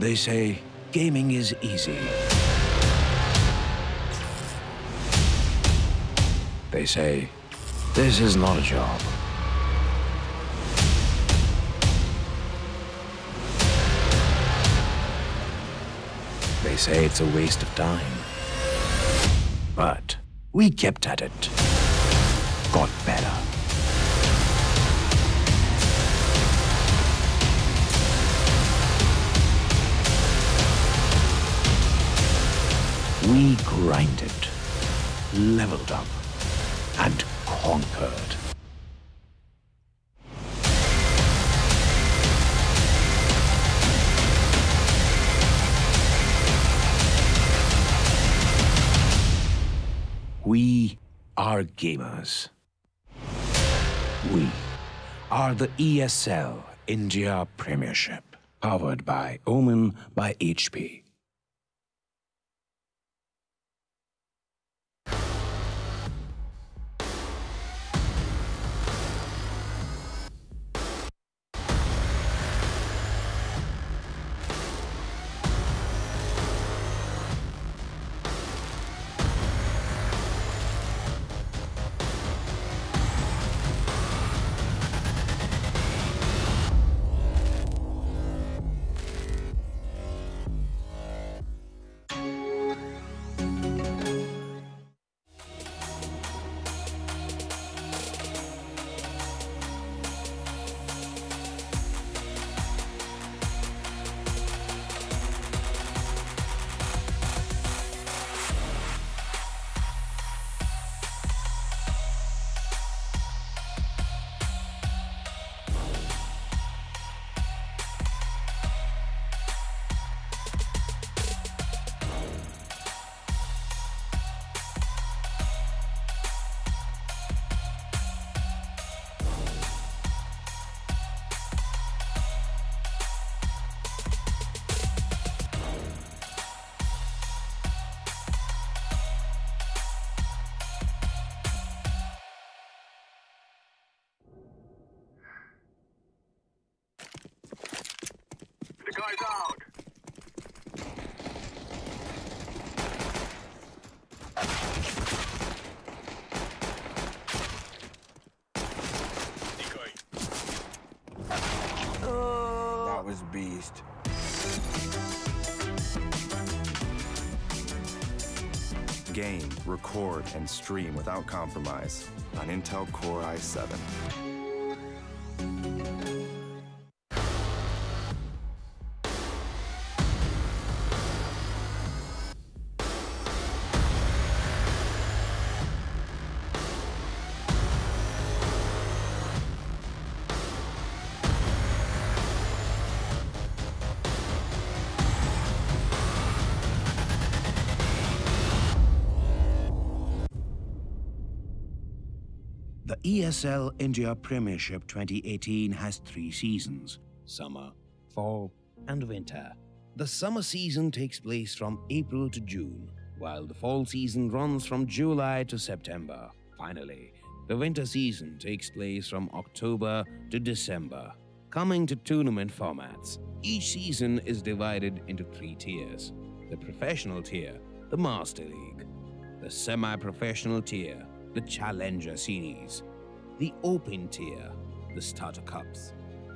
They say gaming is easy. They say this is not a job. They say it's a waste of time. But we kept at it. Got better. We grinded, leveled up, and conquered. We are gamers. We are the ESL India Premiership, powered by Omen by HP. The guy's out. Decoy. That was beast. Game, record, and stream without compromise on Intel Core i7. The ESL India Premiership 2018 has 3 seasons: summer, fall, and winter. The summer season takes place from April to June, while the fall season runs from July to September. Finally, the winter season takes place from October to December. Coming to tournament formats, each season is divided into 3 tiers: the professional tier, the Master League; the semi-professional tier, the Challenger Series; the Open tier, the Starter Cups.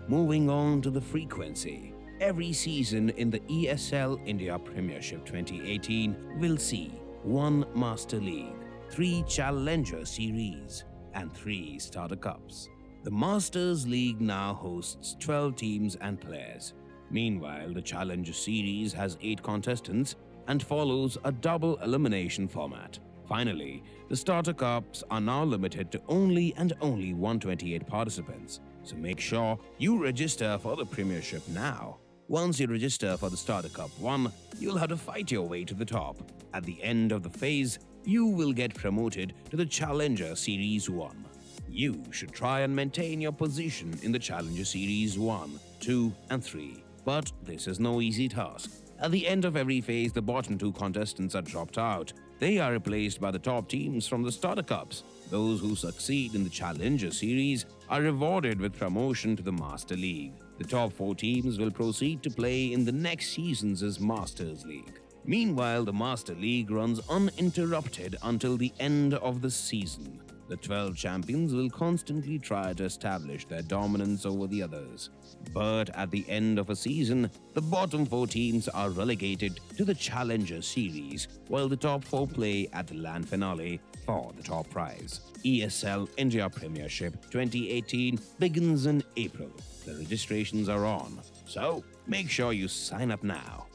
Moving on to the frequency, every season in the ESL India Premiership 2018 will see 1 Master League, 3 Challenger Series, and 3 Starter Cups. The Masters League now hosts 12 teams and players. Meanwhile, the Challenger Series has 8 contestants and follows a double elimination format. Finally, the Starter Cups are now limited to only 128 participants, so make sure you register for the Premiership now. Once you register for the Starter Cup 1, you'll have to fight your way to the top. At the end of the phase, you will get promoted to the Challenger Series 1. You should try and maintain your position in the Challenger Series 1, 2, and 3. But this is no easy task. At the end of every phase, the bottom 2 contestants are dropped out. They are replaced by the top teams from the Starter Cups. Those who succeed in the Challenger Series are rewarded with promotion to the Master League. The top 4 teams will proceed to play in the next season's Masters League. Meanwhile, the Master League runs uninterrupted until the end of the season. The 12 champions will constantly try to establish their dominance over the others. But at the end of a season, the bottom 4 teams are relegated to the Challenger Series, while the top 4 play at the LAN finale for the top prize. ESL India Premiership 2018 begins in April. The registrations are on, so make sure you sign up now.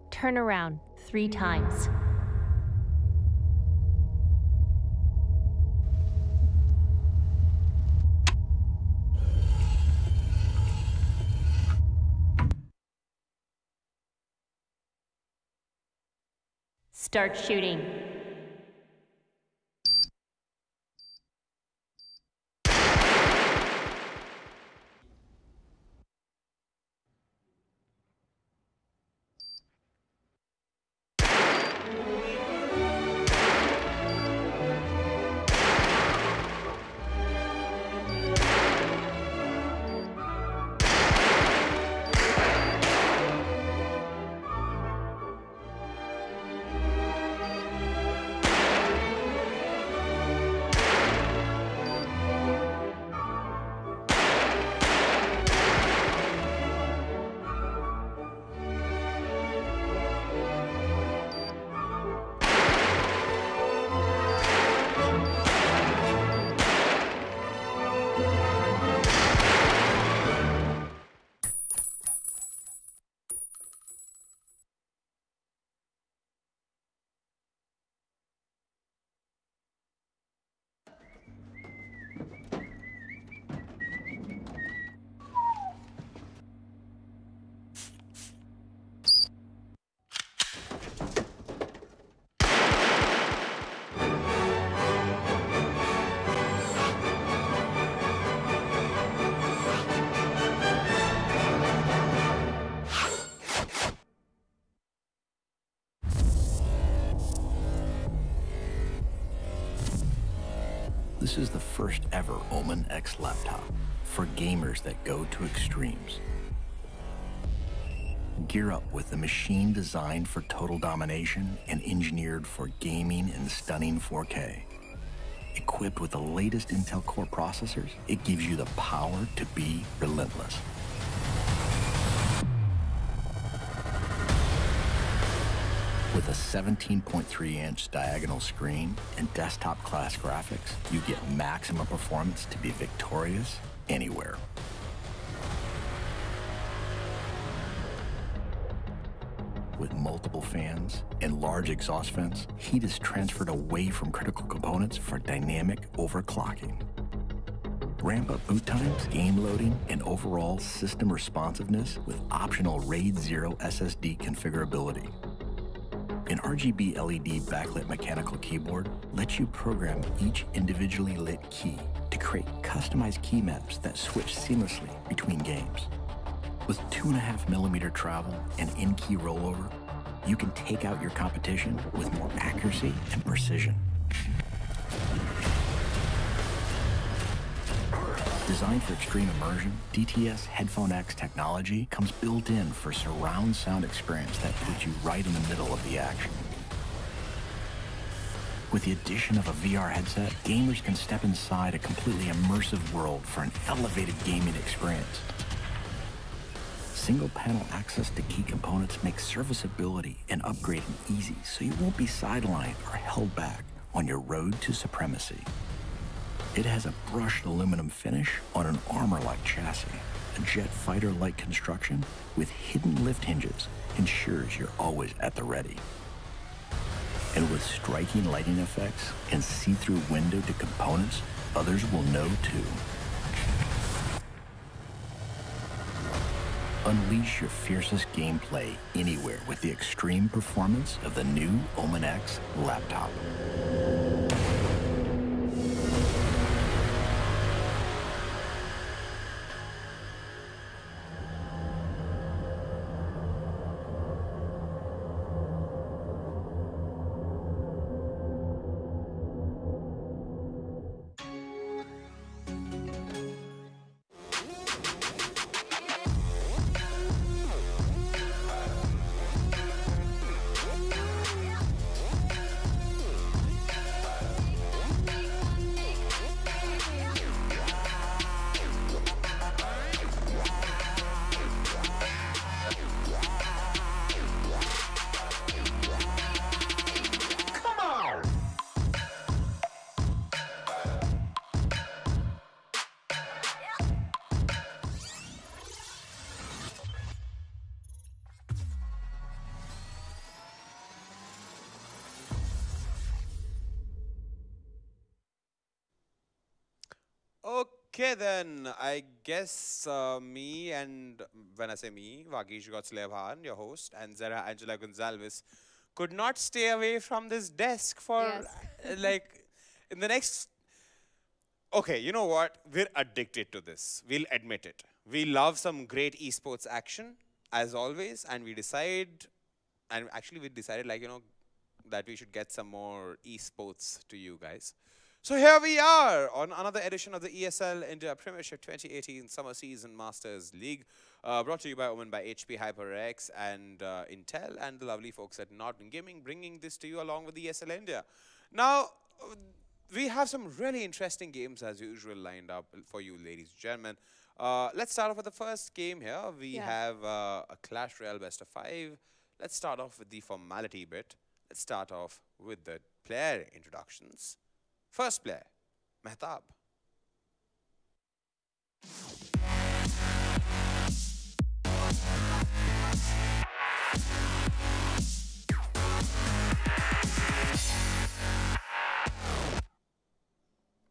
Turn around 3 times. Start shooting. This is the first ever Omen X laptop for gamers that go to extremes. Gear up with the machine designed for total domination and engineered for gaming in stunning 4K. Equipped with the latest Intel Core processors, it gives you the power to be relentless. With a 17.3-inch diagonal screen and desktop-class graphics, you get maximum performance to be victorious anywhere. With multiple fans and large exhaust vents, heat is transferred away from critical components for dynamic overclocking. Ramp up boot times, game loading, and overall system responsiveness with optional RAID 0 SSD configurability. An RGB LED backlit mechanical keyboard lets you program each individually lit key to create customized key maps that switch seamlessly between games. With 2.5mm travel and in-key rollover, you can take out your competition with more accuracy and precision. Designed for extreme immersion, DTS Headphone X technology comes built in for surround sound experience that puts you right in the middle of the action. With the addition of a VR headset, gamers can step inside a completely immersive world for an elevated gaming experience. Single panel access to key components makes serviceability and upgrading easy, so you won't be sidelined or held back on your road to supremacy. It has a brushed aluminum finish on an armor-like chassis. A jet fighter-like construction with hidden lift hinges ensures you're always at the ready. And with striking lighting effects and see-through window to components, others will know too. Unleash your fiercest gameplay anywhere with the extreme performance of the new Omen X laptop. Okay, then I guess me and when I say me, Vagish Gotslevhan, your host, and Zara Angela Gonzalez could not stay away from this desk for like in the next. Okay, you know what? We're addicted to this. We'll admit it. We love some great esports action as always, and we decide, and actually we decided like that we should get some more esports to you guys. So here we are on another edition of the ESL India Premiership 2018 Summer Season Masters League, brought to you by Omen by HP HyperX and Intel and the lovely folks at Norton Gaming, bringing this to you along with ESL India. Now, we have some really interesting games as usual lined up for you, ladies and gentlemen. Let's start off with the first game here. We have a Clash Royale best of 5. Let's start off with the formality bit. Let's start off with the player introductions. First player, Mehtab.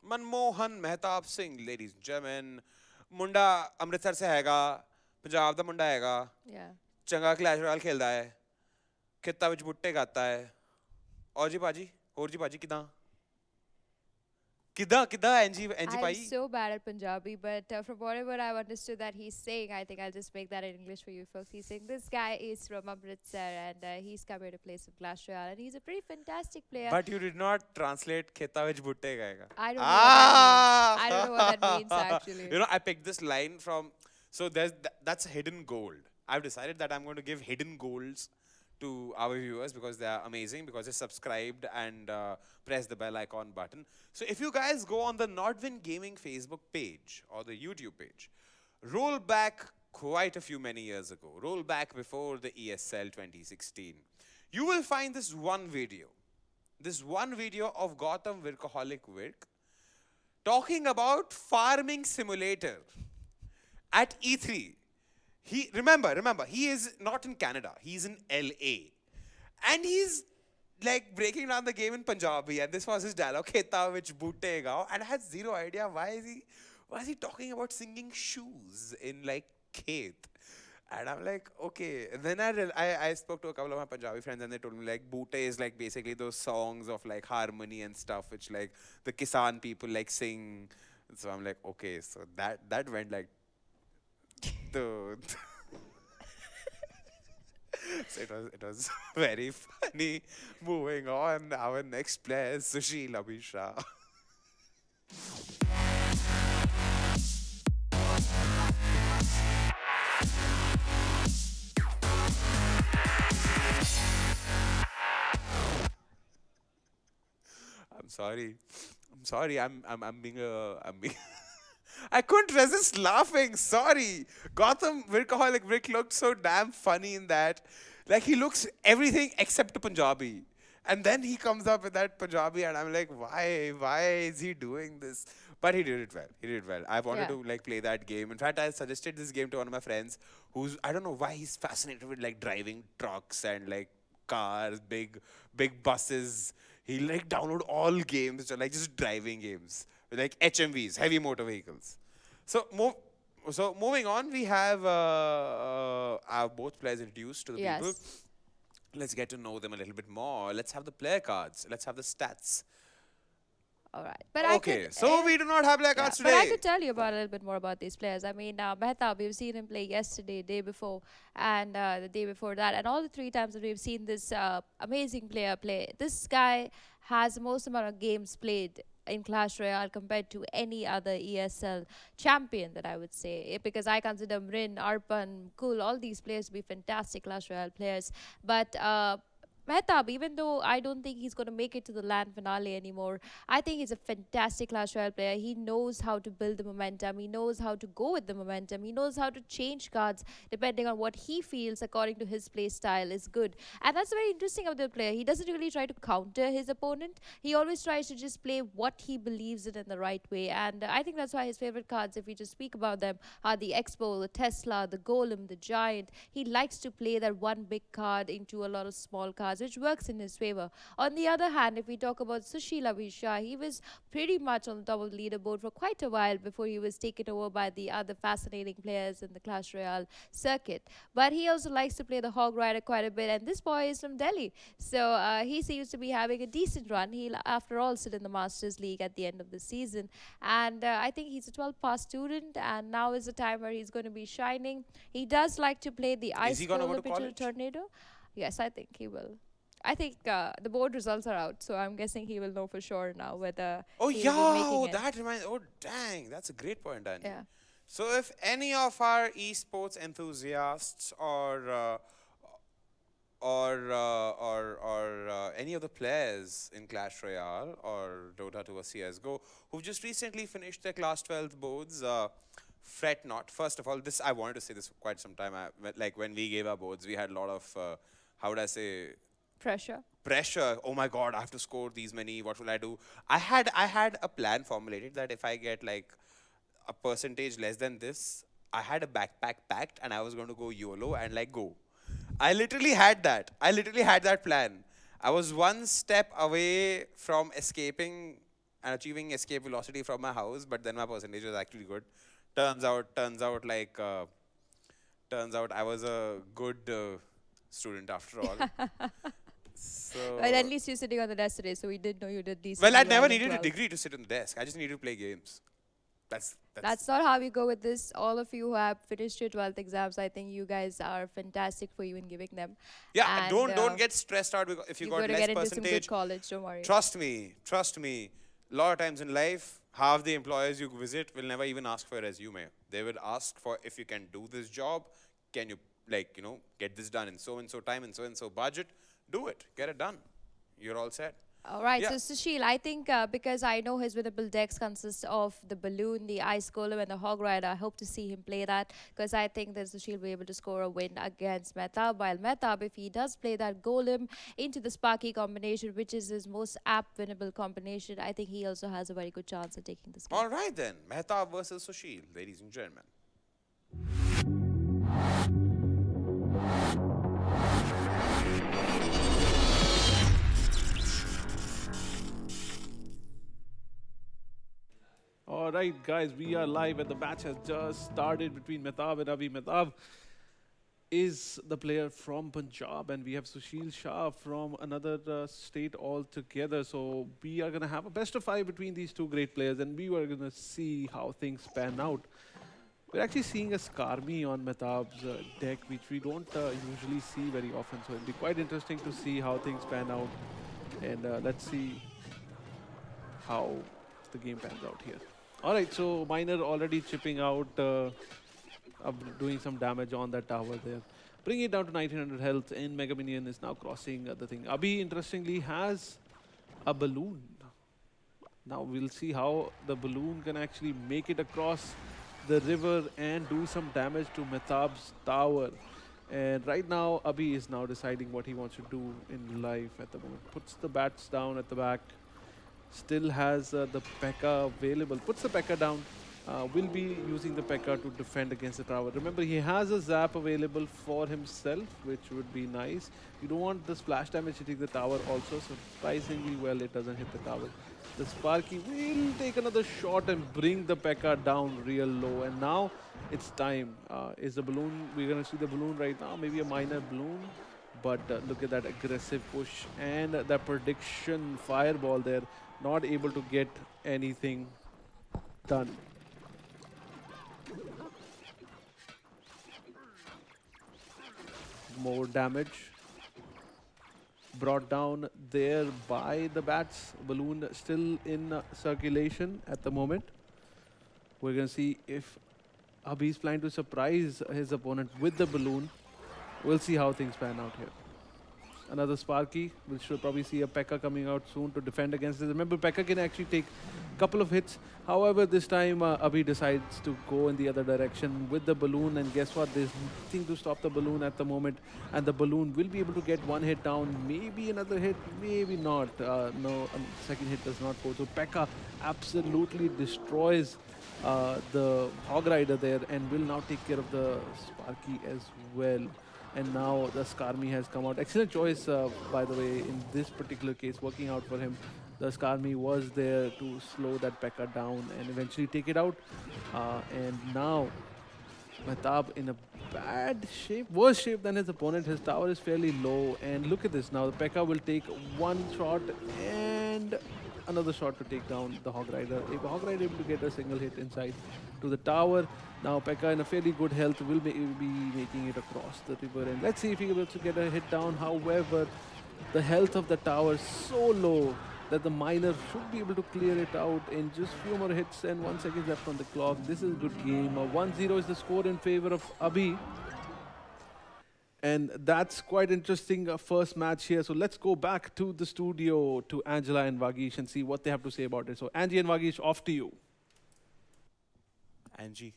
Manmohan Mehtab Singh, ladies and gentlemen. मुंडा अमृतसर से हैगा, पंजाब दा मुंडा हैगा, चंगा Clash Royale खेलदा है, खित्ता विच बुट्टे गाता है, और जी पाजी किदां? I'm so bad at Punjabi, but from whatever I've understood that he's saying, I think I'll just make that in English for you folks. He's saying this guy is from Amritsar and he's come here to play some Clash Royale and he's a pretty fantastic player. But you did not translate Kheta vich bhutte gayega. I don't know what that means. I don't know what that means actually. I picked this line from, so that's hidden gold. I've decided that I'm going to give hidden golds to our viewers because they are amazing, because they subscribed and press the bell icon button. So if you guys go on the Nordwin Gaming Facebook page or the YouTube page, roll back quite a few many years ago, roll back before the ESL 2016, you will find this one video of Gautam Workaholic Virk talking about farming simulator at E3. Remember, he is not in Canada. He's in LA. And he's like breaking down the game in Punjabi. And this was his dialogue, Kheta vich boote gao. And I had zero idea why is he talking about singing shoes in like Khet. And I'm like, okay. And then I spoke to a couple of my Punjabi friends and they told me like boote is like basically those songs of like harmony and stuff which like the Kisan people like sing. So I'm like, okay, so that went like so it was very funny. Moving on, our next player is Sushil Abhisha. I'm sorry. I'm being I couldn't resist laughing. Sorry. Gautam Workaholic Virk looked so damn funny in that. Like he looks everything except Punjabi. And then he comes up with that Punjabi and I'm like, why is he doing this? But he did it well. I wanted to like play that game. In fact, I suggested this game to one of my friends who's, I don't know why he's fascinated with like driving trucks and like cars, big buses. He like download all games which are like just driving games. Like HMVs, heavy motor vehicles. So So moving on, we have our both players introduced to the people. Yes. Let's get to know them a little bit more. Let's have the player cards. Let's have the stats. All right. But Okay, so we do not have player cards But I today. could tell you about a little bit more about these players. I mean, Mehtab, we've seen him play yesterday, day before, and the day before that. And all the 3 times that we've seen this amazing player play, this guy has the most amount of games played in Clash Royale compared to any other ESL champion that I would say. Because I consider Mrin, Arpan, Kul, all these players to be fantastic Clash Royale players. But Mehtab, even though I don't think he's going to make it to the LAN finale anymore, I think he's a fantastic Clash Royale player. He knows how to build the momentum. He knows how to go with the momentum. He knows how to change cards depending on what he feels according to his play style is good. And that's very interesting about the player. He doesn't really try to counter his opponent. He always tries to just play what he believes in the right way. And I think that's why his favorite cards, if we just speak about them, are the Expo, the Tesla, the Golem, the Giant. He likes to play that one big card into a lot of small cards, which works in his favor. On the other hand, if we talk about Sushil Abhi, he was pretty much on the top of the leaderboard for quite a while before he was taken over by the other fascinating players in the Clash Royale circuit. But he also likes to play the Hog Rider quite a bit, and this boy is from Delhi. So he seems to be having a decent run. He'll, after all, sit in the Masters League at the end of the season. And I think he's a 12-pass student, and now is the time where he's going to be shining. He does like to play the Ice Golem into the Tornado. Yes, I think he will. I think the board results are out, so I'm guessing he will know for sure now whether Oh he yeah, will be making it. that reminds. Oh dang, that's a great point, Danny. Yeah. So if any of our esports enthusiasts or any of the players in Clash Royale or Dota 2 or CS:GO who've just recently finished their Class 12 boards, fret not. First of all, this I wanted to say this for quite some time. Like when we gave our boards, we had a lot of how would I say? Pressure. Oh my God, I have to score these many. What will I do? I had a plan formulated that if I get like a percentage less than this, I had a backpack packed and I was going to go YOLO and like go. I literally had that. I literally had that plan. I was one step away from escaping and achieving escape velocity from my house, but then my percentage was actually good. Turns out I was a good student after all. So Well, at least you're sitting on the desk today, so we did know you did decent. well, I never needed a degree to sit on the desk. I just needed to play games. That's not how we go with this. All of you who have finished your 12th exams, I think you guys are fantastic for even giving them. Yeah, And, don't get stressed out because if you got to less get into percentage. some good college, don't worry. Trust me. A lot of times in life, half the employers you visit will never even ask for a resume. They will ask for if you can do this job, can you get this done in so and so time and so budget. Do it. Get it done. You're all set. All right, Yeah. so Sushil, I think because I know his winnable decks consist of the Balloon, the Ice Golem, and the Hog Rider, I hope to see him play that because I think that Sushil will be able to score a win against Mehtab. While Mehtab, if he does play that Golem into the Sparky combination, which is his most apt winnable combination, I think he also has a very good chance of taking this game. All right then. Mehtab versus Sushil, ladies and gentlemen. All right, guys, we are live and the match has just started between Mehtab and Abhi. Mehtab is the player from Punjab and we have Sushil Shah from another state altogether. So we are going to have a best of 5 between these two great players and we are going to see how things pan out. We're actually seeing a Skarmy on Mehtab's deck, which we don't usually see very often. So it'll be quite interesting to see how things pan out. And let's see how the game pans out here. All right, so Miner already chipping out, doing some damage on that tower there. Bringing it down to 1900 health, and Mega Minion is now crossing the thing. Abhi, interestingly, has a balloon. Now we'll see how the balloon can actually make it across the river and do some damage to Mehtab's tower. And right now, Abhi is now deciding what he wants to do in life at the moment. Puts the bats down at the back. Still has the P.E.K.K.A available. Puts the P.E.K.K.A down. Will be using the P.E.K.K.A to defend against the tower. Remember, he has a zap available for himself, which would be nice. You don't want the splash damage hitting the tower also. Surprisingly well, it doesn't hit the tower. The Sparky will take another shot and bring the P.E.K.K.A down real low. And now it's time. Is the balloon, we're going to see the balloon right now, maybe a minor balloon. But look at that aggressive push and that prediction fireball there. Not able to get anything done. More damage brought down there by the bats. Balloon still in circulation at the moment. We're going to see if Abhi is planning to surprise his opponent with the balloon. We'll see how things pan out here. Another Sparky. We should probably see a P.E.K.K.A coming out soon to defend against this. Remember, P.E.K.K.A can actually take a couple of hits. However, this time Abhi decides to go in the other direction with the balloon. And guess what? There's nothing to stop the balloon at the moment. And the balloon will be able to get one hit down. Maybe another hit, maybe not. No, second hit does not go. So P.E.K.K.A absolutely destroys the Hog Rider there and will now take care of the Sparky as well. And now the Skarmy has come out. Excellent choice, by the way, in this particular case, working out for him. The Skarmy was there to slow that P.E.K.K.A down and eventually take it out. And now Mehtab in a bad shape, worse shape than his opponent. His tower is fairly low. And look at this now. The P.E.K.K.A will take one shot and another shot to take down the Hog Rider. If Hog Rider able to get a single hit inside to the tower, now P.E.K.K.A in a fairly good health will be making it across the river. And let's see if he can able to get a hit down. However, the health of the tower is so low that the miner should be able to clear it out in just few more hits and 1 second left on the clock. This is a good game. 1-0 is the score in favor of Abhi. And that's quite interesting first match here. So let's go back to the studio to Angela and Vagish and see what they have to say about it. So Angie and Vagish, off to you. Angie.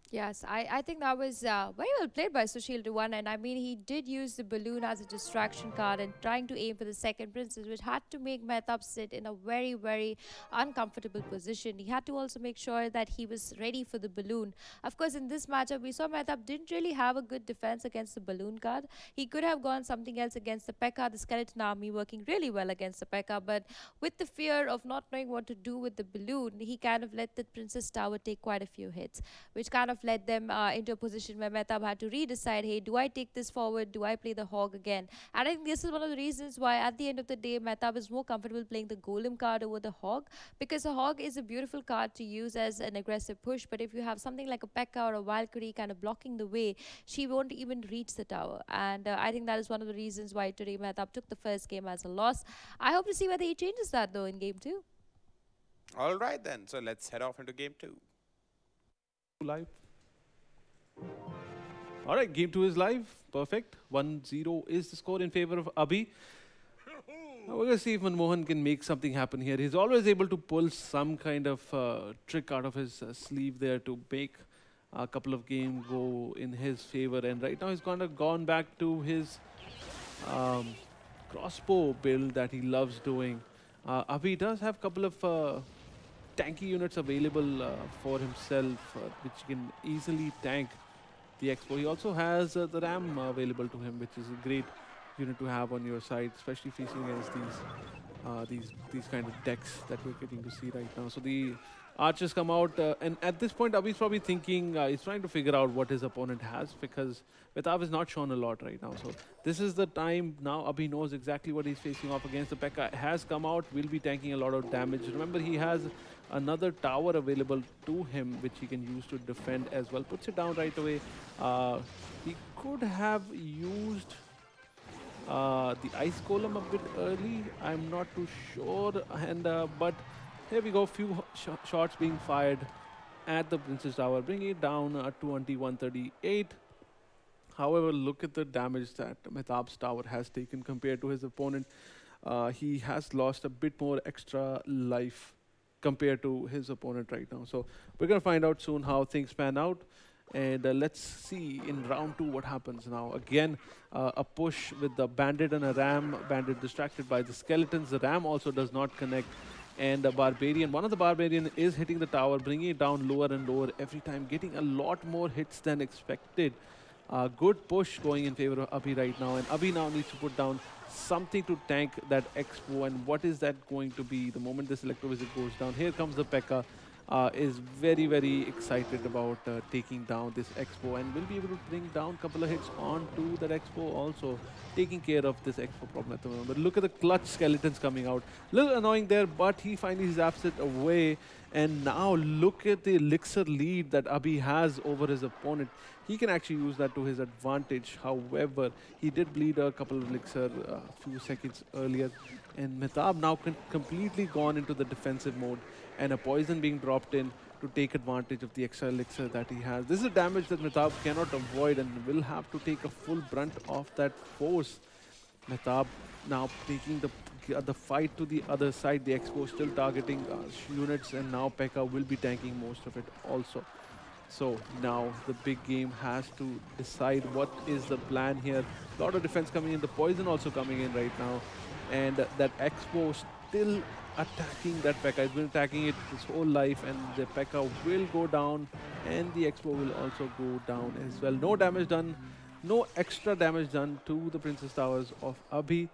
Yes, I think that was very well played by Sushil to one. And I mean, he did use the balloon as a distraction card and trying to aim for the second princess, which had to make Mehtab sit in a very, very uncomfortable position. He had to also make sure that he was ready for the balloon. Of course, in this matchup, we saw Mehtab didn't really have a good defense against the balloon card. He could have gone something else against the P.E.K.K.A, the skeleton army working really well against the P.E.K.K.A. But with the fear of not knowing what to do with the balloon, he kind of let the princess tower take quite a few hits, which kind of led them into a position where Mehtab had to redecide, hey, do I take this forward? Do I play the Hog again? And I think this is one of the reasons why at the end of the day, Mehtab is more comfortable playing the Golem card over the Hog, because the Hog is a beautiful card to use as an aggressive push. But if you have something like a P.E.K.K.A or a Valkyrie kind of blocking the way, she won't even reach the tower. And I think that is one of the reasons why today Mehtab took the first game as a loss. I hope to see whether he changes that though in game 2. All right then. So let's head off into game 2. Live. All right, game 2 is live. Perfect. 1-0 is the score in favor of Abhi. Now we're going to see if Manmohan can make something happen here. He's always able to pull some kind of trick out of his sleeve there to make a couple of games go in his favor. And right now he's kind of gone back to his crossbow build that he loves doing. Abhi does have a couple of tanky units available for himself, which can easily tank the Expo. He also has the Ram available to him, which is a great unit to have on your side, especially facing against these kind of decks that we're getting to see right now. So the archers come out, and at this point, Abhi's probably thinking, he's trying to figure out what his opponent has, because Mehtab is not shown a lot right now. So this is the time now. Abhi knows exactly what he's facing off against. The P.E.K.K.A has come out, will be tanking a lot of damage. Remember, he has another tower available to him, which he can use to defend as well. Puts it down right away. He could have used the ice golem a bit early. I'm not too sure. And but here we go. Few shots being fired at the Princess Tower, bringing it down to 138. However, look at the damage that Mehtab's tower has taken compared to his opponent. He has lost a bit more extra life compared to his opponent right now. So we're going to find out soon how things pan out. And let's see in round 2 what happens now. Again, a push with the Bandit and a Ram. Bandit distracted by the skeletons. The Ram also does not connect. And the Barbarian, one of the Barbarian is hitting the tower, bringing it down lower and lower every time, getting a lot more hits than expected. Good push going in favor of Abhi right now. And Abhi now needs to put down something to tank that Expo. And what is that going to be the moment this Electro Visit goes down? Here comes the P.E.K.K.A. Is very, very excited about taking down this Expo and will be able to bring down a couple of hits onto that Expo, also taking care of this Expo problem at the moment. But look at the clutch skeletons coming out. Little annoying there, but he finally zaps it away. And now look at the elixir lead that Abhi has over his opponent. He can actually use that to his advantage. However, he did bleed a couple of elixir a few seconds earlier. And Mehtab now completely gone into the defensive mode. And a poison being dropped in to take advantage of the extra elixir that he has. This is a damage that Mehtab cannot avoid and will have to take a full brunt of that force. Mehtab now taking the fight to the other side. The Expo still targeting units, and now P.E.K.K.A. will be tanking most of it also. So now the big game has to decide what is the plan here. A lot of defense coming in, the poison also coming in right now. And that Expo still attacking that P.E.K.K.A. It's been attacking it his whole life, and the P.E.K.K.A. will go down, and the Expo will also go down as well. No damage done, no extra damage done to the Princess Towers of Abhi,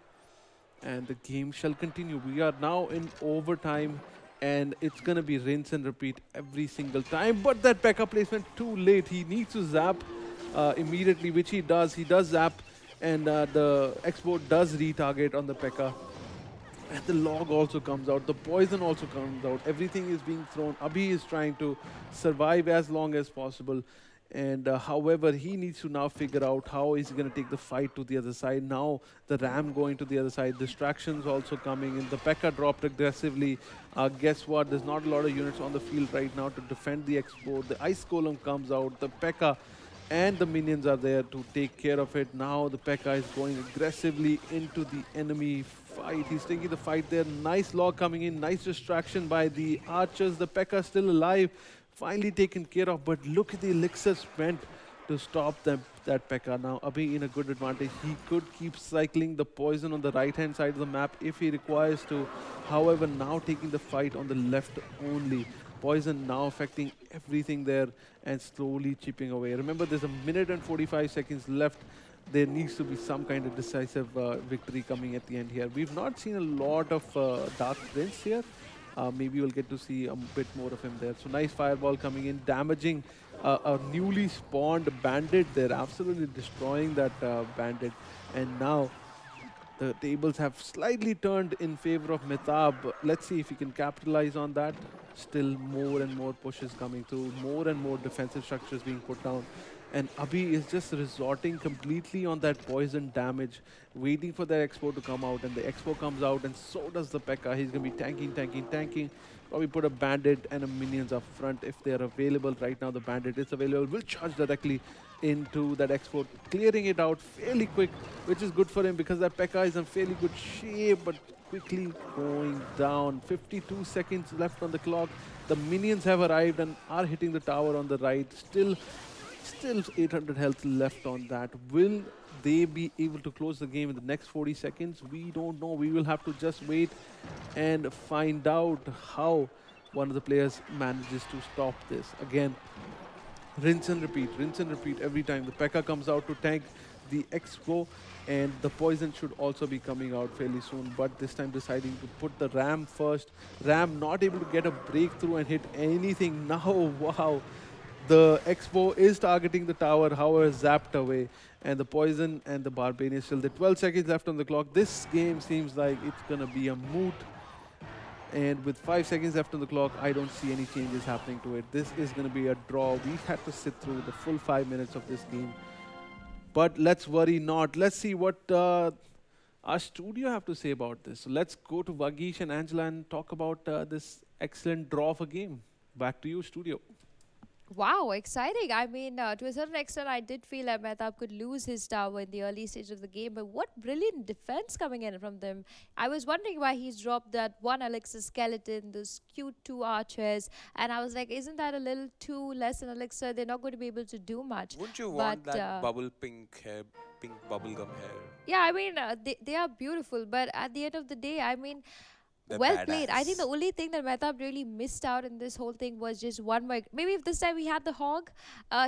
and the game shall continue. We are now in overtime, and it's going to be rinse and repeat every single time. But that P.E.K.K.A. placement too late. He needs to zap immediately, which he does. He does zap, and the Expo does retarget on the P.E.K.K.A. And the log also comes out. The poison also comes out. Everything is being thrown. Abhi is trying to survive as long as possible. And however, he needs to now figure out how he's going to take the fight to the other side. Now the Ram going to the other side. Distractions also coming in. The P.E.K.K.A. dropped aggressively. Guess what? There's not a lot of units on the field right now to defend the Expo. The Ice Golem comes out. The P.E.K.K.A. and the minions are there to take care of it. Now the P.E.K.K.A. is going aggressively into the enemy fight. He's taking the fight there. Nice log coming in. Nice distraction by the archers. The P.E.K.K.A. still alive. Finally taken care of. But look at the elixir spent to stop them, that P.E.K.K.A. Now Abhi in a good advantage. He could keep cycling the poison on the right hand side of the map if he requires to. However, now taking the fight on the left only. Poison now affecting everything there and slowly chipping away. Remember, there's a minute and 45 seconds left. There needs to be some kind of decisive victory coming at the end here. We've not seen a lot of Dark Prince here. Maybe we'll get to see a bit more of him there. So nice fireball coming in, damaging a newly spawned bandit there. Absolutely destroying that bandit. And now the tables have slightly turned in favor of Mehtab. Let's see if he can capitalize on that. Still more and more pushes coming through, more and more defensive structures being put down. And Abhi is just resorting completely on that poison damage, waiting for the Expo to come out. And the Expo comes out, and so does the P.E.K.K.A. He's going to be tanking. Probably put a bandit and a minions up front if they are available. Right now, the bandit is available. Will charge directly into that Expo, clearing it out fairly quick, which is good for him because that P.E.K.K.A. is in fairly good shape, but quickly going down. 52 seconds left on the clock. The minions have arrived and are hitting the tower on the right. Still 800 health left on that. Will they be able to close the game in the next 40 seconds? We don't know. We will have to just wait and find out how one of the players manages to stop this. Again, rinse and repeat every time. The P.E.K.K.A. comes out to tank the Expo, and the poison should also be coming out fairly soon, but this time deciding to put the Ram first. Ram not able to get a breakthrough and hit anything. Now, wow. The Expo is targeting the tower, however, zapped away. And the poison and the Barbarian still there. 12 seconds left on the clock. This game seems like it's going to be a moot. And with 5 seconds left on the clock, I don't see any changes happening to it. This is going to be a draw. We had to sit through the full 5 minutes of this game. But let's worry not. Let's see what our studio have to say about this. So let's go to Vagish and Angela and talk about this excellent draw of a game. Back to you, studio. Wow, exciting. I mean, to a certain extent, I did feel that Mehtab could lose his tower in the early stage of the game, but what brilliant defense coming in from them. I was wondering why he's dropped that one elixir skeleton, those cute 2 archers, and I was like, isn't that a little too less an elixir? They're not going to be able to do much. Wouldn't you want that bubble pink hair, pink bubblegum hair? Yeah, I mean, they are beautiful, but at the end of the day, I mean, They're well badass. played. I think the only thing that Mehtab really missed out in this whole thing was just one more. Maybe if this time he had the hog,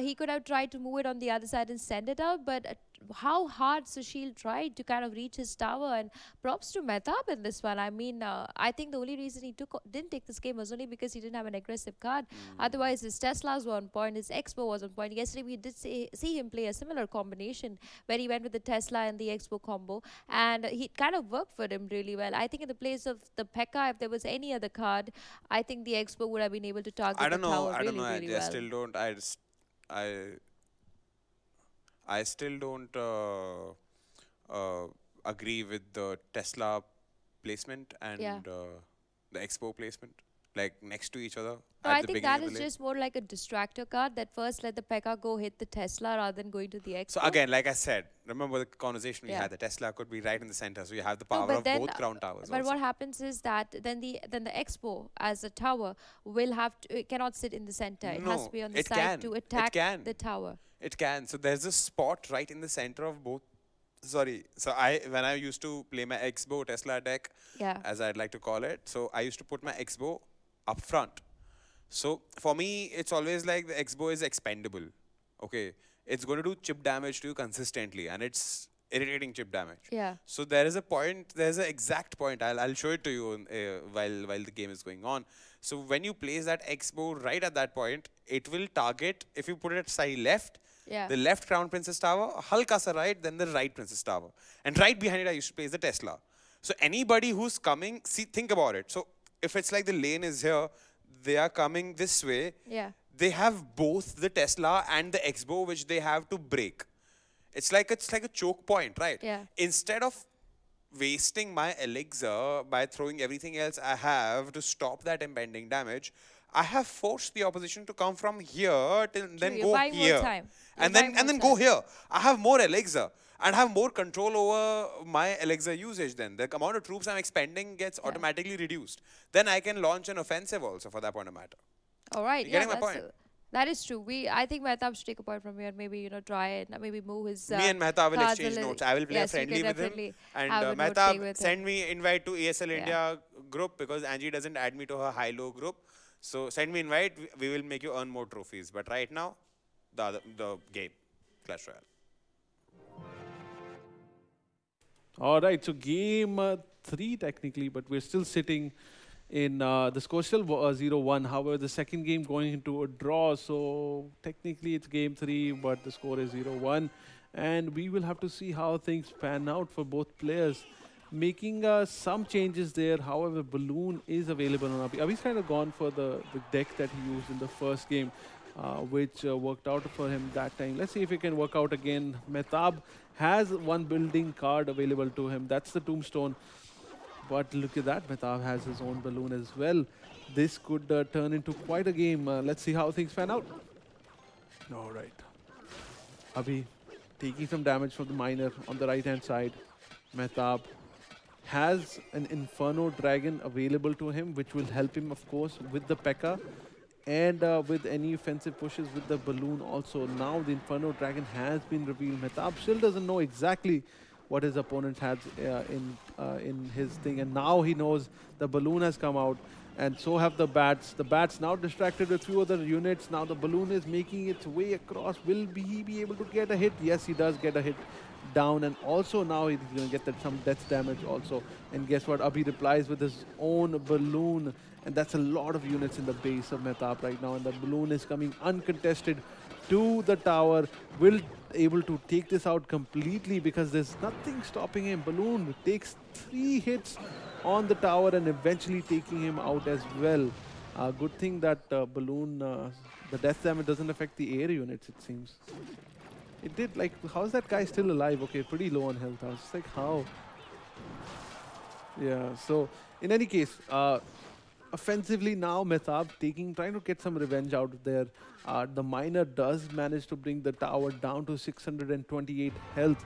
he could have tried to move it on the other side and send it out. But how hard Sushil tried to kind of reach his tower, and props to Mehtab in this one. I mean, I think the only reason he didn't take this game was only because he didn't have an aggressive card. Otherwise, his Teslas were on point, his Expo was on point. Yesterday, we did see him play a similar combination where he went with the Tesla and the Expo combo, and he kind of worked for him really well. I think in the place of the P.E.K.K.A, if there was any other card, I think the Expo would have been able to target the tower really, really well. I still don't. I still don't agree with the Tesla placement and the Expo placement, like next to each other. No, I think that is just more like a distractor card that first let the P.E.K.K.A go hit the Tesla rather than going to the Expo. So again, like I said, remember the conversation we had, the Tesla could be right in the center, so you have the power of both ground towers. But what happens is that then the Expo as a tower will have to, it cannot sit in the center. It has to be on the side to attack the tower. It can. So there's a spot right in the center of both. Sorry. So when I used to play my Expo Tesla deck, as I'd like to call it, so I used to put my Expo up front. So for me, it's always like the Expo is expendable. Okay, it's going to do chip damage to you consistently, and it's irritating chip damage. Yeah. So there is a point. There's an exact point. I'll show it to you while the game is going on. So when you place that Expo right at that point, it will target. If you put it at side left, the left Crown Princess Tower, halka sa right, then the right Princess Tower, and right behind it I used to place the Tesla. So anybody who's coming, think about it. So if it's like the lane is here, they are coming this way. Yeah. They have both the Tesla and the Expo, which they have to break. It's like a choke point, right? Yeah. Instead of wasting my elixir by throwing everything else I have to stop that impending damage, I have forced the opposition to come from here till then go here, and then go here. I have more elixir and have more control over my elixir usage. Then the amount of troops I'm expending gets automatically reduced. Then I can launch an offensive also, for that point of matter. All right. You're getting my point? That is true. I think Mehtab should take a point from here and maybe try and maybe move his. Me and Mehtab will exchange notes. I will play friendly with him, and Mehtab send me invite to ESL India group, because Angie doesn't add me to her high-low group. So send me invite. We will make you earn more trophies. But right now, the game, Clash Royale. All right, so game 3 technically, but we're still sitting in the score still 0-1. However, the second game going into a draw, so technically it's game 3, but the score is 0-1, and we will have to see how things pan out for both players. Making some changes there. However, Balloon is available on Abhi. Abhi's kind of gone for the deck that he used in the first game, which worked out for him that time. Let's see if it can work out again. Mehtab has one building card available to him. That's the Tombstone. But look at that, Mehtab has his own balloon as well. This could turn into quite a game. Let's see how things pan out. All right. Abhi taking some damage from the miner on the right-hand side. Mehtab has an Inferno Dragon available to him, which will help him, of course, with the P.E.K.K.A. and with any offensive pushes with the balloon also. Now the Inferno Dragon has been revealed. Mehtab still doesn't know exactly what his opponent has in his thing, and now he knows the balloon has come out, and so have the bats. The bats now distracted with few other units. Now the balloon is making its way across. Will he be able to get a hit? Yes, he does get a hit down, and also now he's going to get some death damage also. And guess what? Abhi replies with his own balloon, and that's a lot of units in the base of Mehtab right now, and the balloon is coming uncontested to the tower. Will able to take this out completely because there's nothing stopping him. Balloon takes 3 hits on the tower and eventually taking him out as well. Good thing that balloon, the death damage doesn't affect the air units, it seems. It did. Like, how's that guy still alive? Okay, pretty low on health. I was like, how? Yeah, so in any case, offensively now Mehtab trying to get some revenge out of there. The miner does manage to bring the tower down to 628 health.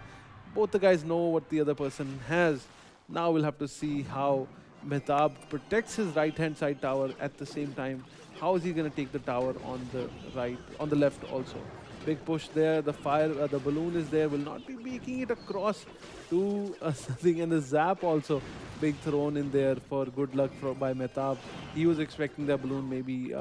Both the guys know what the other person has. Now we'll have to see how Mehtab protects his right-hand side tower at the same time. How is he going to take the tower on the left also? Big push there. The fire, the balloon is there. Will not be making it across to something, and the zap also big thrown in there for good luck by Mehtab. He was expecting the balloon maybe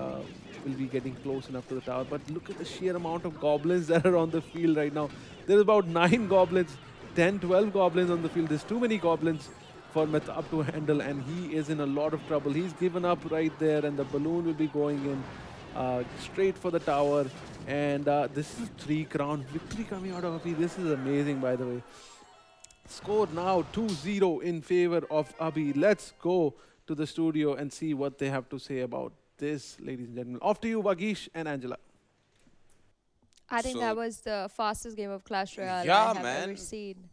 will be getting close enough to the tower. But look at the sheer amount of goblins that are on the field right now. There's about 9 goblins, 10, 12 goblins on the field. There's too many goblins for Mehtab to handle, and he is in a lot of trouble. He's given up right there, and the balloon will be going in straight for the tower. And this is 3-crown victory coming out of Abhi. This is amazing, by the way. Score now 2-0 in favor of Abhi. Let's go to the studio and see what they have to say about this, ladies and gentlemen. Off to you, Vagish and Angela. I think So- that was the fastest game of Clash Royale Yeah, I have man. ever seen.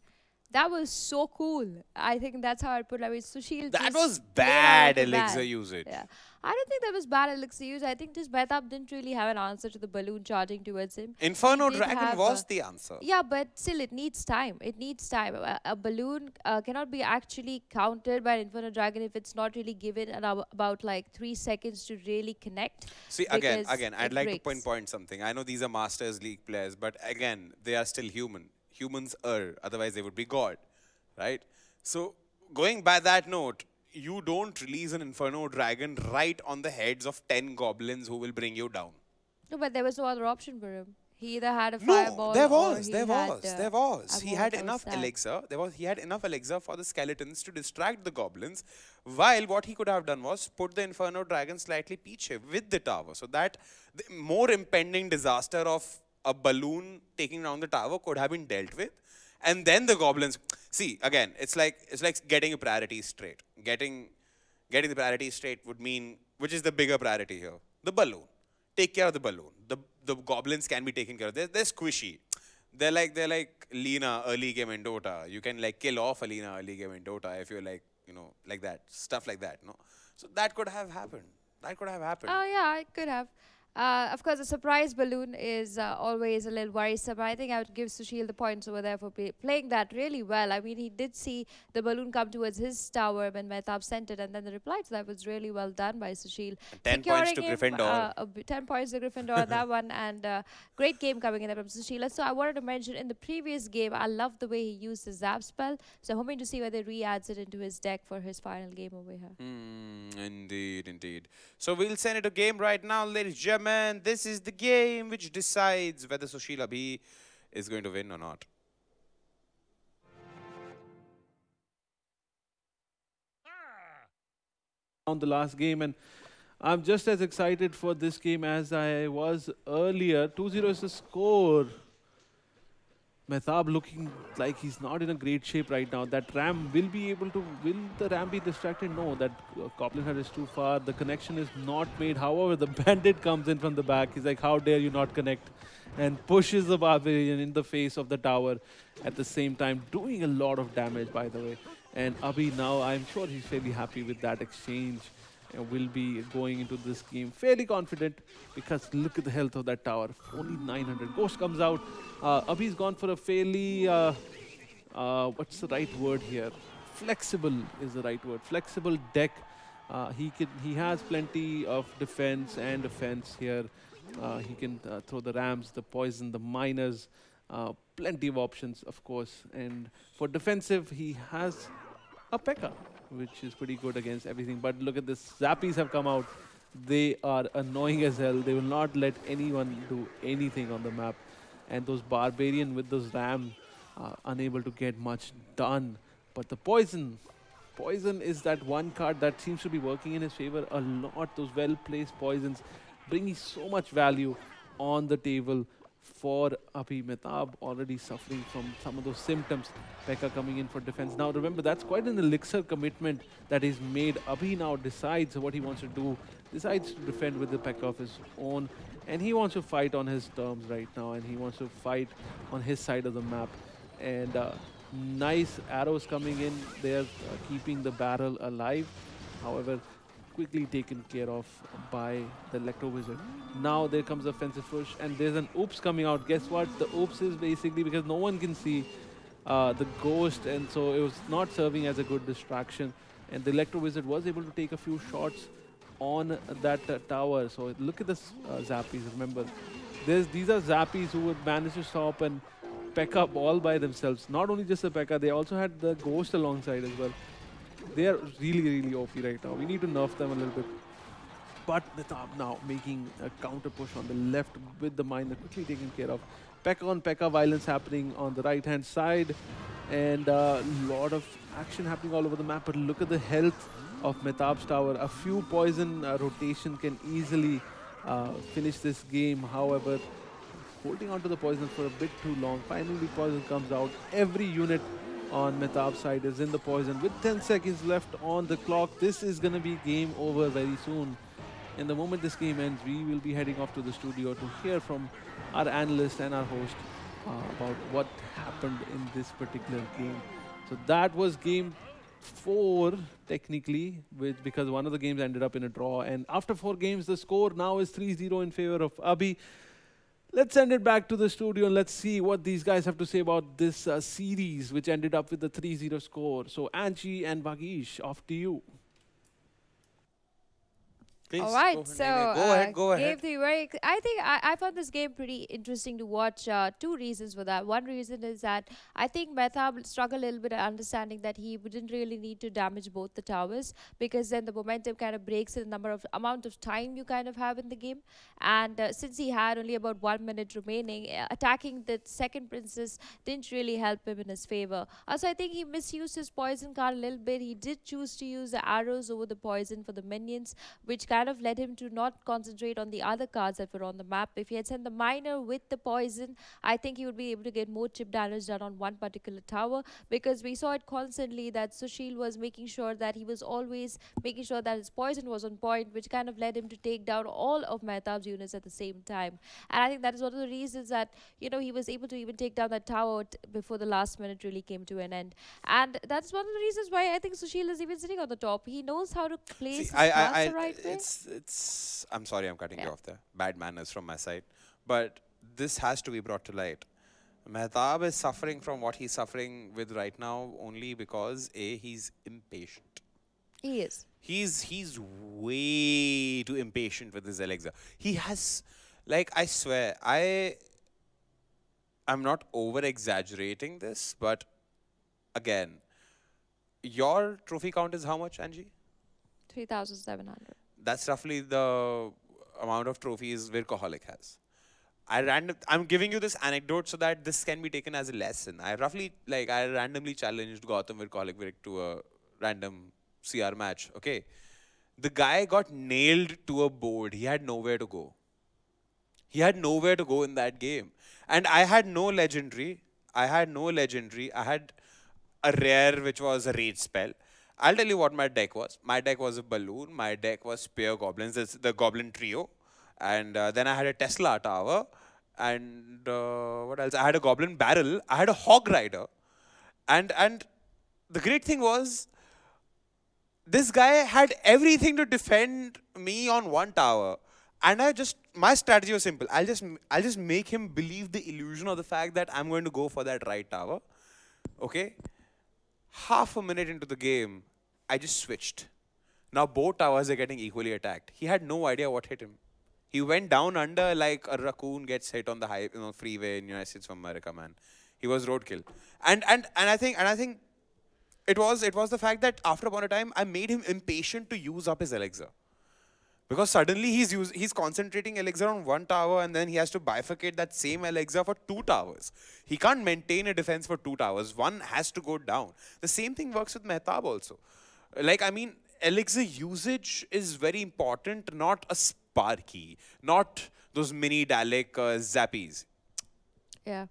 That was so cool. I think that's how I'd put it. I mean, Sushil That just was played out bad of the elixir bag. usage. Yeah. I don't think that was bad elixir use. I think just Mehtab didn't really have an answer to the balloon charging towards him. Inferno He did Dragon have was a- the answer. Yeah, but still, it needs time. It needs time. A balloon cannot be actually countered by an Inferno Dragon if it's not really given about like 3 seconds to really connect. See, because again, I'd it like to breaks. pinpoint something. I know these are Masters League players, but again, they are still human. Humans err, otherwise they would be God, right? So, going by that note, you don't release an Inferno Dragon right on the heads of 10 goblins who will bring you down. No, but there was no other option for him. He either had a No, fireball there or was, he there had, was, there was. a He wall had that was enough sad. elixir. He had enough elixir for the skeletons to distract the goblins. While what he could have done was put the Inferno Dragon slightly peachy with the tower, so that the more impending disaster of a balloon taking down the tower could have been dealt with. And then the goblins. See, again, it's like getting your priorities straight. Getting the priorities straight would mean, which is the bigger priority here? The balloon. Take care of the balloon. The goblins can be taken care of. They're squishy. They're like Lina early game in Dota. You can like kill off a Lina early game in Dota if you're like, like that. Stuff like that, no? So that could have happened. That could have happened. Oh, yeah, it could have. Of course, a surprise balloon is always a little worrisome. I think I would give Sushil the points over there for playing that really well. I mean, he did see the balloon come towards his tower when Mehtab sent it, and then the reply to that was really well done by Sushil. 10 points to Securing him, Gryffindor. 10 points to Gryffindor, that one, and great game coming in there from Sushila. So I wanted to mention in the previous game, I loved the way he used the Zap spell. So hoping to see whether he re-adds it into his deck for his final game over here. Indeed, indeed. So we'll send it a game right now, ladies and gentlemen. This is the game which decides whether Sushil Abhi is going to win or not. On the last game, and I'm just as excited for this game as I was earlier. 2-0 is the score. Mehtab looking like he's not in a great shape right now. That Ram will be able to... Will the Ram be distracted? No, that Goblin Head is too far. The connection is not made. However, the Bandit comes in from the back. He's like, how dare you not connect? And pushes the Barbarian in the face of the tower at the same time, doing a lot of damage, by the way. And Abhi now, I'm sure he's fairly happy with that exchange. And will be going into this game fairly confident, because look at the health of that tower. Only 900. Ghost comes out. Abhi's gone for a fairly, what's the right word here? Flexible is the right word. Flexible deck. He has plenty of defense and offense here. He can throw the rams, the poison, the miners. Plenty of options, of course. And for defensive, he has a P.E.K.K.A, which is pretty good against everything. But look at this. Zappies have come out. They are annoying as hell. They will not let anyone do anything on the map. And those Barbarian with those Ram unable to get much done. But the Poison is that one card that seems to be working in his favor a lot. Those well-placed Poisons bringing so much value on the table for Abhi. Mehtab already suffering from some of those symptoms. P.E.K.K.A coming in for defense. Now remember, that's quite an elixir commitment that is made. Abhi now decides what he wants to do. Decides to defend with the P.E.K.K.A of his own. And he wants to fight on his terms right now. And he wants to fight on his side of the map. And nice arrows coming in. They are keeping the barrel alive. However, quickly taken care of by the Electro Wizard. Now there comes the offensive push, and there's an oops coming out. Guess what? The oops is basically because no one can see the ghost, and so it was not serving as a good distraction. And the Electro Wizard was able to take a few shots on that tower. So look at this Zappies. Remember, these are Zappies who would manage to stop and P.E.K.K.A all by themselves. Not only just the P.E.K.K.A, they also had the ghost alongside as well. They are really, really OP right now. We need to nerf them a little bit. but Mehtab now making a counter push on the left with the miner quickly taken care of. Pekka on Pekka violence happening on the right-hand side, and a lot of action happening all over the map. But look at the health of Mehtab's tower. A few poison rotation can easily finish this game. However, holding on to the poison for a bit too long. Finally, poison comes out. Every unit on Mehtab's side is in the poison. With 10 seconds left on the clock, this is going to be game over very soon. And the moment this game ends, we will be heading off to the studio to hear from our analyst and our host about what happened in this particular game. So that was game 4, technically, because one of the games ended up in a draw. And after 4 games, the score now is 3-0 in favor of Abhi. Let's send it back to the studio and let's see what these guys have to say about this series, which ended up with the 3-0 score. So Angie and Bhageesh, off to you. Please, all right, so go ahead. Game 3, I think I found this game pretty interesting to watch. 2 reasons for that. One reason is that I think Mehtab struggled a little bit at understanding that he wouldn't really need to damage both the towers, because then the momentum kind of breaks in the amount of time you kind of have in the game. And since he had only about 1 minute remaining, attacking the second princess didn't really help him in his favor. Also, I think he misused his poison card a little bit. He did choose to use the arrows over the poison for the minions, which kind of led him to not concentrate on the other cards that were on the map. If he had sent the miner with the poison, I think he would be able to get more chip damage done on one particular tower, because we saw it constantly that Sushil was making sure that he was always making sure that his poison was on point, which kind of led him to take down all of Mehtab's units at the same time. And I think that is one of the reasons that, you know, he was able to even take down that tower before the last minute really came to an end. And that's one of the reasons why I think Sushil is even sitting on the top. He knows how to place his cards the right way. I'm sorry, I'm cutting you off there. Bad manners from my side. But this has to be brought to light. Mehtab is suffering from what he's suffering with right now only because, A, he's impatient. He is. He's way too impatient with his elixir. He has, like, I swear, I'm not over-exaggerating this, but again, your trophy count is how much, Angie? 3,700. That's roughly the amount of trophies Vircoholic has. I'm giving you this anecdote so that this can be taken as a lesson. I randomly challenged Gautam Vircoholic to a random CR match. Okay, the guy got nailed to a board. He had nowhere to go. He had nowhere to go in that game, and I had no legendary. I had a rare, which was a rage spell. I'll tell you what my deck was. My deck was a balloon. My deck was spear goblins. It's the goblin trio. And then I had a Tesla tower. And what else? I had a goblin barrel. I had a hog rider. And the great thing was, this guy had everything to defend me on one tower. And my strategy was simple. I'll just make him believe the illusion of the fact that I'm going to go for that right tower. Okay? Half a minute into the game, I just switched. Now both towers are getting equally attacked. He had no idea what hit him. He went down under like a raccoon gets hit on the freeway in United States of America, man. He was roadkill. And I think it was the fact that after upon a time I made him impatient to use up his elixir. Because suddenly he's concentrating elixir on one tower, and then he has to bifurcate that same elixir for 2 towers. He can't maintain a defense for 2 towers. One has to go down. The same thing works with Mehtab also. Like, I mean, elixir usage is very important, not a Sparky, not those mini Dalek zappies. Yeah.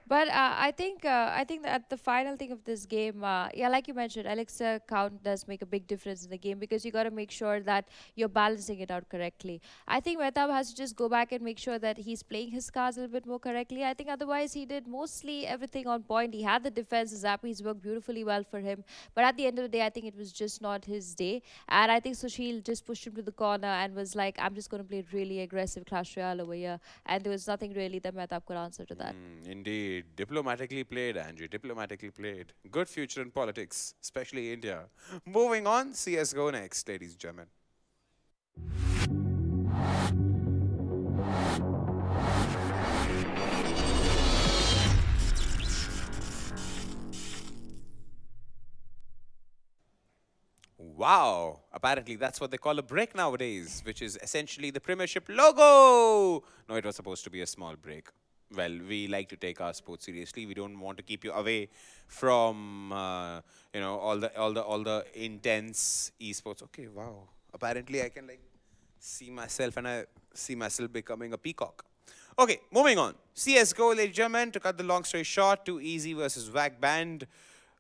But I think that the final thing of this game, yeah, like you mentioned, elixir count does make a big difference in the game, because you got to make sure that you're balancing it out correctly. I think Mehtab has to just go back and make sure that he's playing his cards a little bit more correctly. I think otherwise he did mostly everything on point. He had the defense, the zappies worked beautifully well for him. But at the end of the day, I think it was just not his day. And I think Sushil just pushed him to the corner and was like, I'm just going to play really aggressive Clash Royale over here. And there was nothing really that Mehtab could answer to that. Indeed. Diplomatically played, Angie. Diplomatically played. Good future in politics, especially India. Moving on, CSGO next, ladies and gentlemen. Wow, apparently that's what they call a break nowadays, which is essentially the Premiership logo. No, it was supposed to be a small break. Well, we like to take our sport seriously. We don't want to keep you away from, you know, all the intense esports. Okay, wow. Apparently, I can like see myself, and I see myself becoming a peacock. Okay, moving on. CS:GO, ladies and gentlemen. To cut the long story short, Too Easy versus Vac Banned.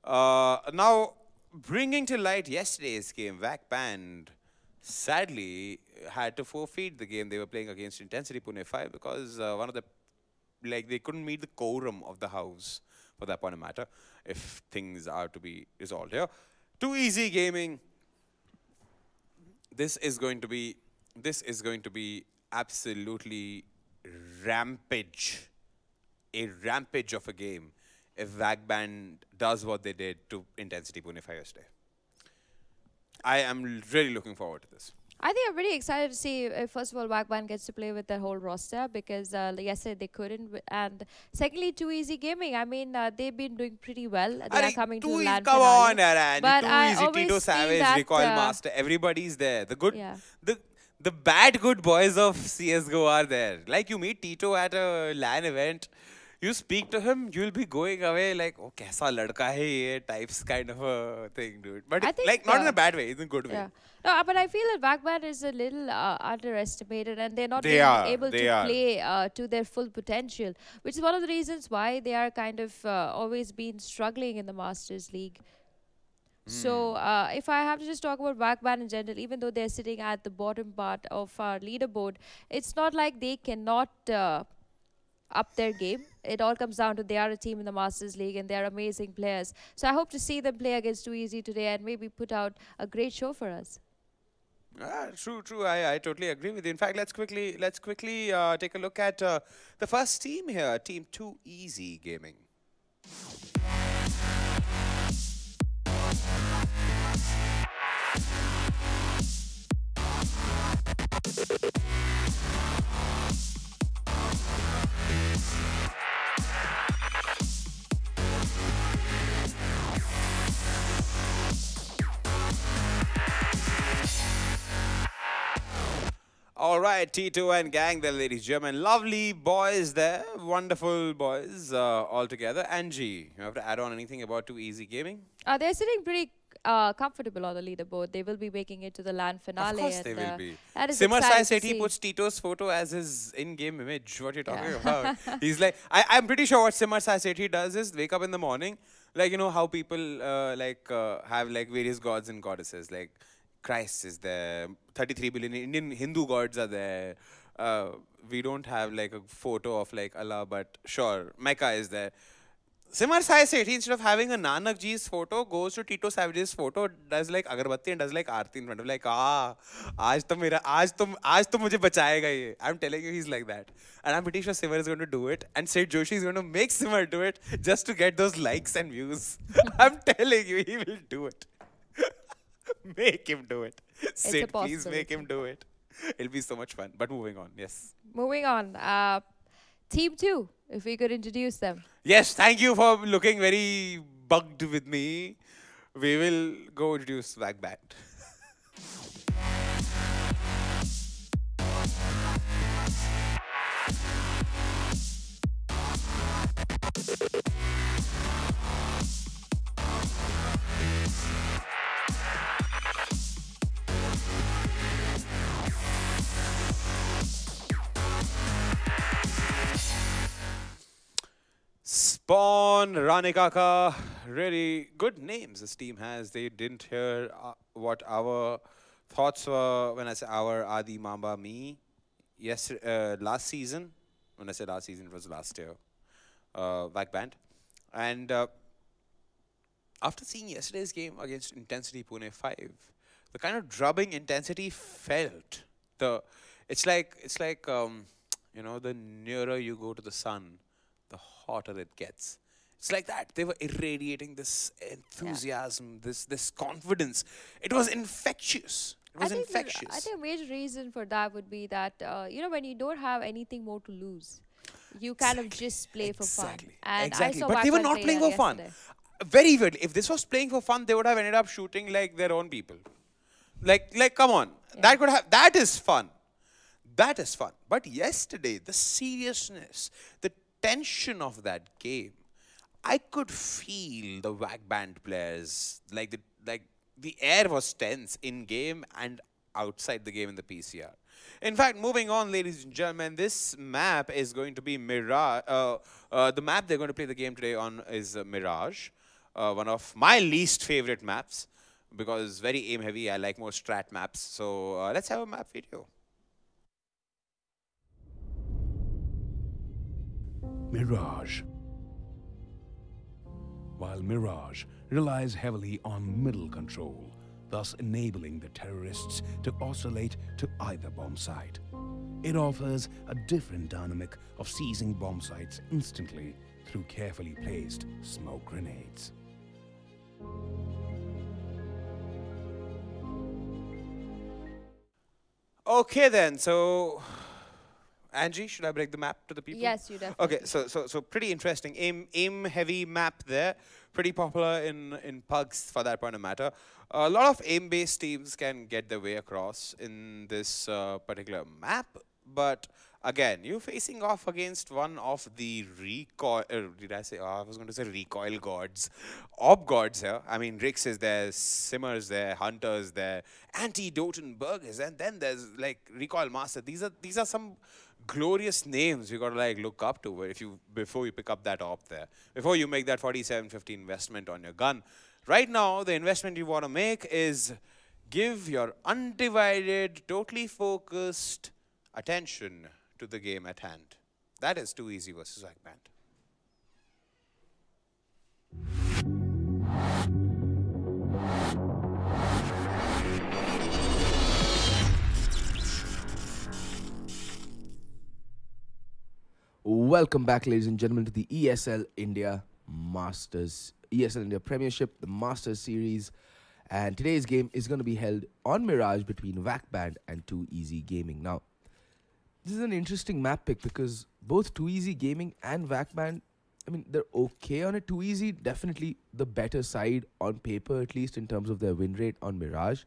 Now, bringing to light yesterday's game, Vac Banned sadly had to forfeit the game they were playing against Intensity Pune 5 because one of the they couldn't meet the quorum of the house for that point of matter, if things are to be resolved here. Too Easy Gaming. This is going to be absolutely rampage. A rampage of a game if Vac Banned does what they did to Intensity Pune 5 yesterday. I am really looking forward to this. I think I'm very excited to see if, first of all, Vac Banned gets to play with their whole roster because yesterday they couldn't. And secondly, Too Easy Gaming. I mean, they've been doing pretty well. They are coming to the land come finale. on, Aran. But Too I Easy, always Tito feel Savage, that, Recoil Master. Everybody's there. The good, the bad good boys of CS:GO are there. Like you meet Tito at a LAN event. You speak to him, you'll be going away like, oh, kaisa ladka hai ye, types kind of a thing, dude. But like, not in a bad way, in a good way. No, but I feel that Vac Banned is a little underestimated and they're not able to play to their full potential, which is one of the reasons why they are kind of always been struggling in the Masters League. So if I have to just talk about Vac Banned in general, even though they're sitting at the bottom part of our leaderboard, it's not like they cannot up their game. It all comes down to they are a team in the Masters League and they're amazing players. So I hope to see them play against Too Easy today and maybe put out a great show for us. True. I totally agree with you. In fact, let's quickly take a look at the first team here, Team Too Easy Gaming. All right, T2 and gang there, ladies and gentlemen. Lovely boys there. Wonderful boys all together. Angie, you have to add on anything about Too Easy Gaming? They're sitting pretty comfortable on the leaderboard. They will be making it to the LAN finale. Of course they will be. That is Simar Sai exciting Sethi puts Tito's photo as his in-game image. What are you talking about? He's like, I'm pretty sure what Simar Sai Sethi does is wake up in the morning, like, you know, how people have like various gods and goddesses, like Christ is there, 33 billion Indian Hindu gods are there. We don't have like a photo of like Allah, but sure, Mecca is there. Simar Sai Sethi, instead of having a Nanak Ji's photo, goes to Tito Savage's photo, does like agarbatti and does like aarti in front of like, aaj to mujhe bachayega ye. I'm telling you, he's like that. And I'm pretty sure Simar is going to do it. And Sid Joshi is going to make Simar do it just to get those likes and views. I'm telling you, he will do it. Make him do it. Sid, please make him do it. It'll be so much fun. But moving on, yes. Moving on. Team 2, if we could introduce them. Yes, thank you for looking very bugged with me. We will go introduce Vac Banned. Spawn, Ranikaka, really good names this team has. They didn't hear what our thoughts were when I say our Adi Mamba me. Yes, last season. When I say last season, it was last year. Vac Banned. And after seeing yesterday's game against Intensity Pune 5, the kind of drubbing Intensity felt. It's like you know, the nearer you go to the sun, the hotter it gets. It's like that. They were irradiating this enthusiasm, this confidence. It was infectious. It was infectious. I think a major reason for that would be that, you know, when you don't have anything more to lose, you kind of just play for fun. And exactly. But they were not playing for fun. Very weirdly. If this was playing for fun, they would have ended up shooting like their own people. Like, come on. That could have. That is fun. That is fun. But yesterday, the seriousness, the tension of that game, I could feel the Vac Banned players. Like the air was tense in game and outside the game in the PCR. In fact, moving on, ladies and gentlemen, this map is going to be Mirage. The map they're going to play the game today on is Mirage, one of my least favorite maps because very aim heavy. I like more strat maps. So let's have a map video. Mirage. While Mirage relies heavily on middle control, thus enabling the terrorists to oscillate to either bomb site. It offers a different dynamic of seizing bomb sites instantly through carefully placed smoke grenades. Okay then, so Angie, should I break the map to the people? Yes, you definitely. Okay, so pretty interesting. Aim heavy map there. Pretty popular in pugs for that point of matter. A lot of aim-based teams can get their way across in this particular map, but again, you're facing off against one of the recoil. Did I say? Oh, I was going to say recoil gods, ob gods here. I mean, Rix is there, Simmers there, Hunters there, Anti-Dotan Burgers, and then there's like Recoil Master. These are some glorious names you gotta like look up to before you pick up that op there, before you make that 4750 investment on your gun. Right now, the investment you want to make is give your undivided, totally focused attention to the game at hand. That is too easy versus Vac Banned. Welcome back, ladies and gentlemen, to the ESL India Premiership, the Masters Series. And today's game is going to be held on Mirage between Vac Banned and 2EZ Gaming. Now, this is an interesting map pick because both 2EZ Gaming and Vac Banned, I mean, they're okay on it. 2EZ, definitely the better side on paper, at least in terms of their win rate on Mirage.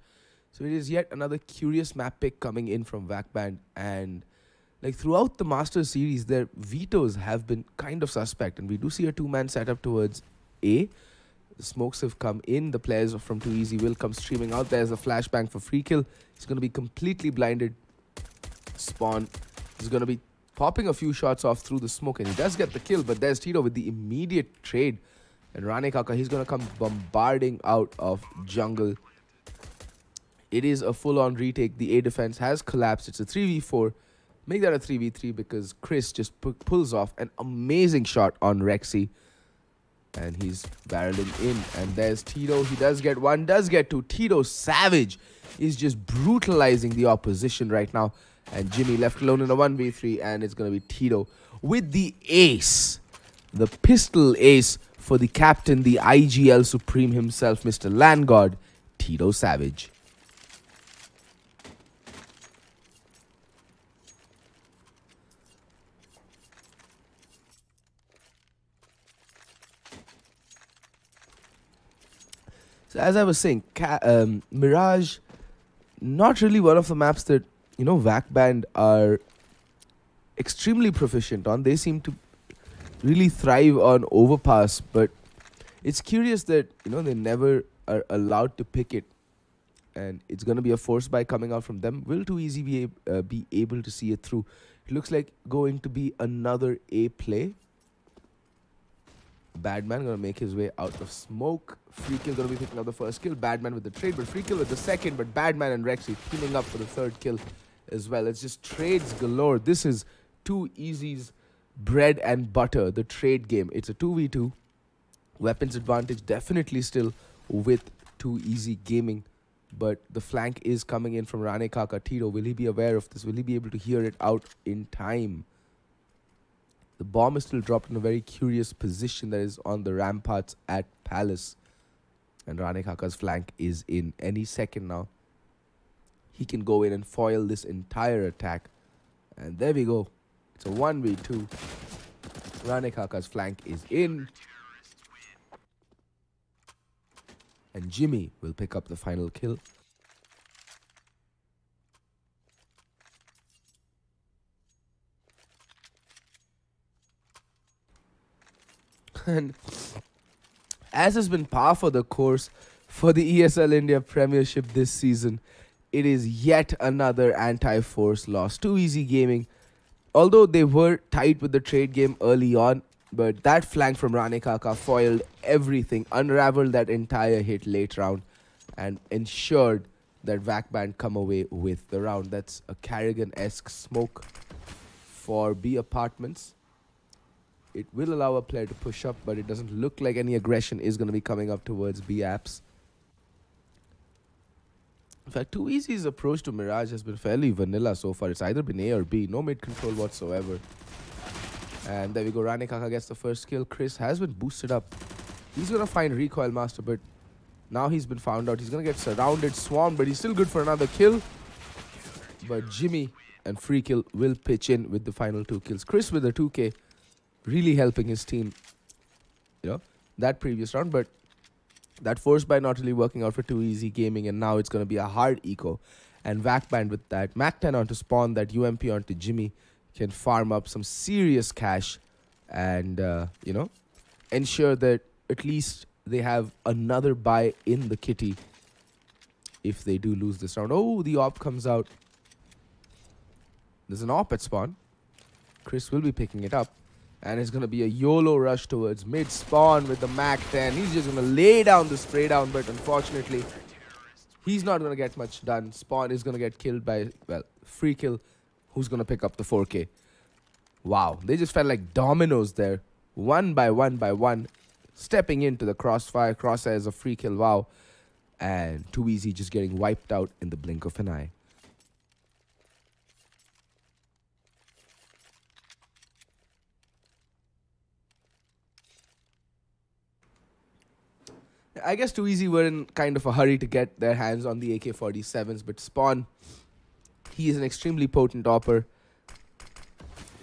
So it is yet another curious map pick coming in from Vac Banned. And like throughout the Masters series, their vetoes have been kind of suspect. And we do see a two-man setup towards A. The smokes have come in. The players from 2EZ will come streaming out. There's a flashbang for free kill. He's going to be completely blinded. Spawn is going to be popping a few shots off through the smoke. And he does get the kill. But there's Tito with the immediate trade. And Rane Kaka, he's going to come bombarding out of jungle. It is a full-on retake. The A defense has collapsed. It's a 3v4. Make that a 3v3 because Chris just pulls off an amazing shot on Rexy. And he's barreling in. And there's Tito. He does get one, does get two. Tito Savage is just brutalizing the opposition right now. And Jimmy left alone in a 1v3. And it's going to be Tito with the ace. The pistol ace for the captain, the IGL Supreme himself, Mr. Landgod, Tito Savage. So as I was saying, Mirage, not really one of the maps that, Vac Banned are extremely proficient on. They seem to really thrive on overpass, but it's curious that, they never are allowed to pick it. And it's going to be a force buy coming out from them. Will 2EZ be able to see it through? It looks like going to be another A play. Badman going to make his way out of smoke. Free kill going to be picking up the first kill. Badman with the trade, but free kill with the second. But Badman and Rexy teaming up for the third kill as well. It's just trades galore. This is 2EZ's bread and butter, the trade game. It's a 2v2. Weapons advantage definitely still with 2EZ Gaming. But the flank is coming in from Rane Kaka. Tito, will he be aware of this? Will he be able to hear it out in time? The bomb is still dropped in a very curious position that is on the ramparts at Palace. And Rane Kaka's flank is in any second now. He can go in and foil this entire attack. And there we go. It's a 1v2. Rane Kaka's flank is in. And Jimmy will pick up the final kill. And as has been par for the course for the ESL India Premiership this season, it is yet another anti-force loss. Too Easy Gaming, although they were tight with the trade game early on, but that flank from Rane Kaka foiled everything, unraveled that entire hit late round, and ensured that Vac Banned come away with the round. That's a Carrigan-esque smoke for B Apartments. It will allow a player to push up, but it doesn't look like any aggression is going to be coming up towards B Apps. In fact, Too Easy's approach to Mirage has been fairly vanilla so far. It's either been A or B, no mid control whatsoever. And there we go, Rane Kaka gets the first kill. Chris has been boosted up. He's going to find Recoil Master, but now he's been found out. He's going to get surrounded, swarmed, but he's still good for another kill. But Jimmy and Free Kill will pitch in with the final 2 kills. Chris with a 2K, really helping his team, you know, that previous round. But that force buy not really working out for Too Easy Gaming, and now it's going to be a hard eco. And Vac Banned with that Mac 10 onto Spawn, that UMP onto Jimmy, can farm up some serious cash and, you know, ensure that at least they have another buy in the kitty if they do lose this round. Oh, the op comes out. There's an op at Spawn. Chris will be picking it up. And it's going to be a YOLO rush towards mid. Spawn with the Mac 10. He's just going to lay down the spray down, but unfortunately, he's not going to get much done. Spawn is going to get killed by, well, Free Kill, who's going to pick up the 4K. Wow, they just felt like dominoes there. One by one, stepping into the crossfire. Crosshairs of Free Kill, wow. And Too Easy just getting wiped out in the blink of an eye. I guess Too Easy were in kind of a hurry to get their hands on the AK-47s, but Spawn, he is an extremely potent opper.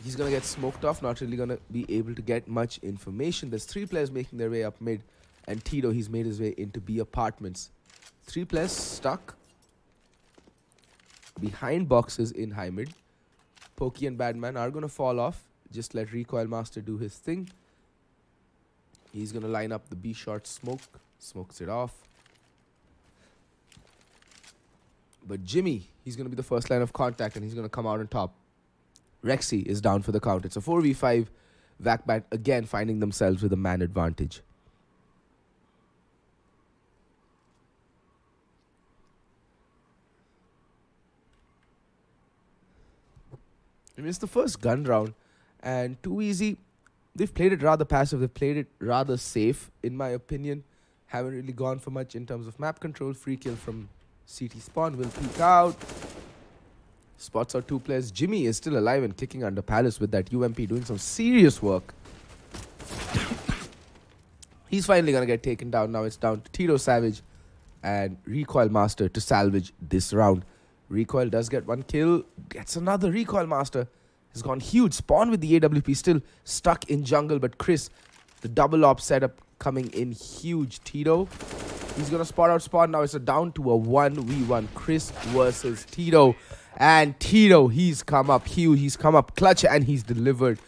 He's going to get smoked off, not really going to be able to get much information. There's 3 players making their way up mid, and Tito, he's made his way into B Apartments. 3 players stuck behind boxes in high mid. Pokey and Badman are going to fall off. Just let Recoil Master do his thing. He's going to line up the B short smoke. Smokes it off. But Jimmy, he's going to be the first line of contact, and he's going to come out on top. Rexy is down for the count. It's a 4v5. Vac Banned again finding themselves with a man advantage. I mean, it's the first gun round, and Too Easy, they've played it rather passive. They've played it rather safe, in my opinion. Haven't really gone for much in terms of map control. Free Kill from CT Spawn will peek out. Spots out 2 players. Jimmy is still alive and kicking under Palace with that UMP, doing some serious work. He's finally going to get taken down. Now it's down to Tito Savage and Recoil Master to salvage this round. Recoil does get 1 kill. Gets another. Recoil Master has gone huge. Spawn with the AWP still stuck in jungle, but Chris, the double op setup coming in huge. Tito, he's going to spot out Spawn. Now it's down to a 1v1. Chris versus Tito. And Tito, he's come up huge. He's come up clutch, and he's delivered.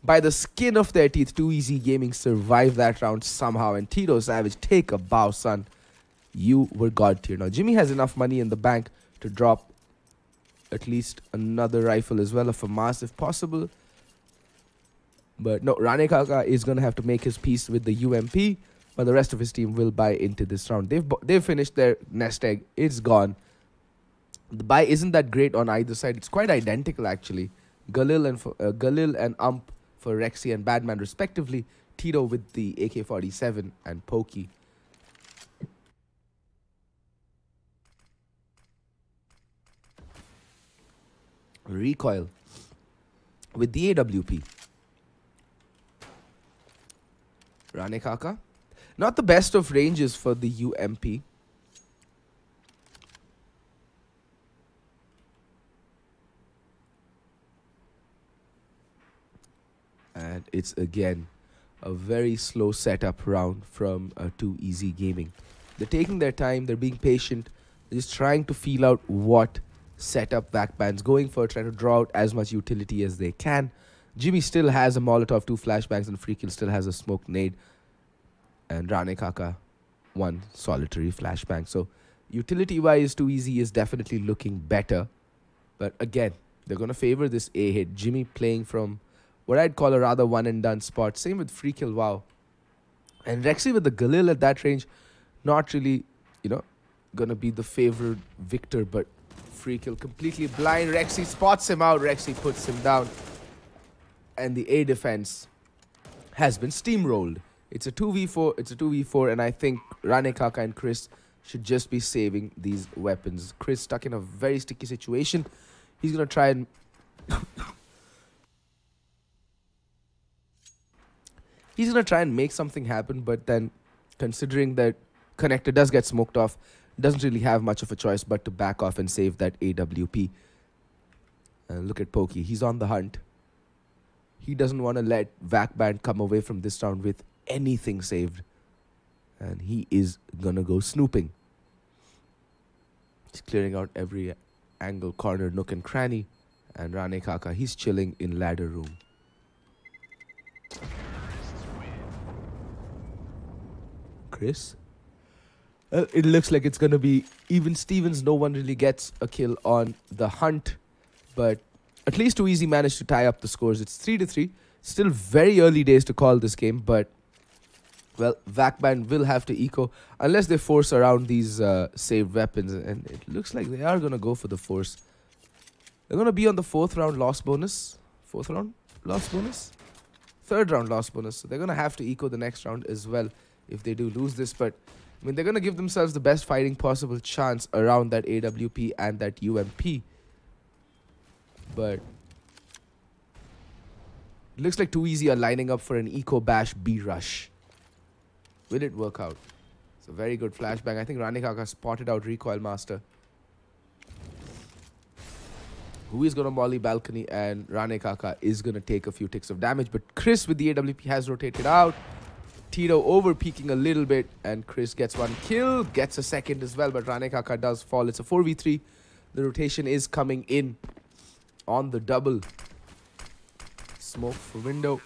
By the skin of their teeth, Too Easy Gaming survived that round somehow. And Tito Savage, take a bow, son. You were god tier. Now, Jimmy has enough money in the bank to drop at least another rifle as well, of a mass if possible. But no, Rane Kaka is going to have to make his peace with the UMP, but the rest of his team will buy into this round. They've finished their nest egg. It's gone. The buy isn't that great on either side. It's quite identical, actually. Galil and Ump for Rexy and Badman, respectively. Tito with the AK-47 and Pokey. Recoil with the AWP. Rane Kaka, not the best of ranges for the UMP. And it's again a very slow setup round from Too Easy Gaming. They're taking their time, they're being patient, they're just trying to feel out what setup Vac Banned's going for, trying to draw out as much utility as they can. Jimmy still has a Molotov, 2 flashbangs, and Freakill still has a smoke nade. And Rane Kaka, 1 solitary flashbang. So utility-wise, Too Easy is definitely looking better. But again, they're going to favor this A hit. Jimmy playing from what I'd call a rather one-and-done spot. Same with Freakill, wow. And Rexy with the Galil at that range, not really, you know, going to be the favored victor. But Freakill completely blind. Rexy spots him out. Rexy puts him down. And the A defense has been steamrolled. It's a 2v4. It's a 2v4. And I think Rane Kaka and Chris should just be saving these weapons. Chris stuck in a very sticky situation. He's going to try and... He's going to try and make something happen. But then, considering that Connector does get smoked off, doesn't really have much of a choice but to back off and save that AWP. Look at Pokey. He's on the hunt. He doesn't want to let Vac Banned come away from this round with anything saved. And he is going to go snooping. He's clearing out every angle, corner, nook and cranny. And Rane Kaka, he's chilling in ladder room. Chris? It looks like it's going to be even Stevens. No one really gets a kill on the hunt. But at least Too Easy managed to tie up the scores. It's 3-3. Still very early days to call this game. But, well, Vac Banned will have to eco. Unless they force around these saved weapons. And it looks like they are going to go for the force. They're going to be on the 4th round loss bonus. 4th round loss bonus? 3rd round loss bonus. So they're going to have to eco the next round as well if they do lose this. But, I mean, they're going to give themselves the best fighting possible chance around that AWP and that UMP. But it looks like Too Easy are lining up for an Eco Bash B rush. Will it work out? It's a very good flashbang. I think Rane Kaka spotted out Recoil Master, who is going to molly balcony, and Rane Kaka is going to take a few ticks of damage. But Chris with the AWP has rotated out. Tito over peeking a little bit, and Chris gets 1 kill, gets a 2nd as well, but Rane Kaka does fall. It's a 4v3. The rotation is coming in on the double. Smoke for window.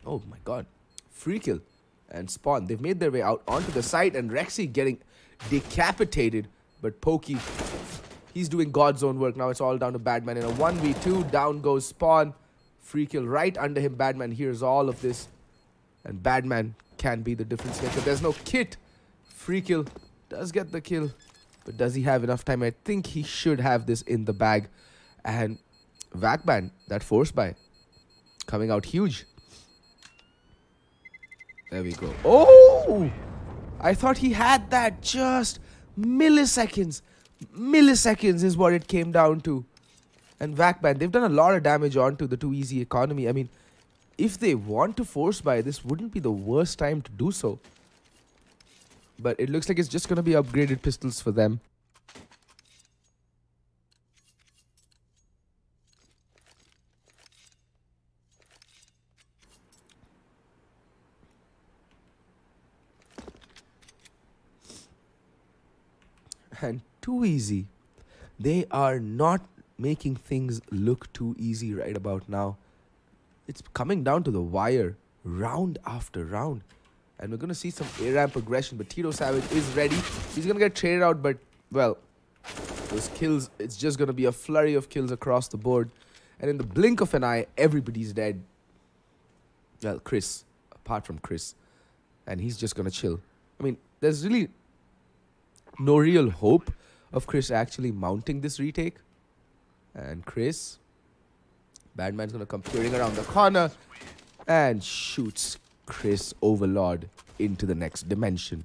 Oh my god. Free kill and Spawn. They've made their way out onto the side, and Rexy getting decapitated. But Pokey, he's doing God's own work. Now it's all down to Badman in a 1v2. Down goes Spawn. Free kill right under him. Badman hears all of this. And Badman can be the difference maker. There's no kit. Free kill does get the kill. But does he have enough time? I think he should have this in the bag. And Vac Banned, that force buy, coming out huge. There we go. Oh! I thought he had that. Just milliseconds. Milliseconds is what it came down to. And Vac Banned, they've done a lot of damage onto the Too Easy economy. I mean, if they want to force buy, this wouldn't be the worst time to do so. But it looks like it's just going to be upgraded pistols for them. And Too Easy, they are not making things look too easy right about now. It's coming down to the wire round after round. And we're going to see some A-ramp aggression. But Tito Savage is ready. He's going to get traded out. But, well, those kills, it's just going to be a flurry of kills across the board. And in the blink of an eye, everybody's dead. Well, Chris, apart from Chris. And he's just going to chill. I mean, there's really no real hope of Chris actually mounting this retake. And Chris, Badman's going to come peering around the corner and shoots Chris Overlord into the next dimension.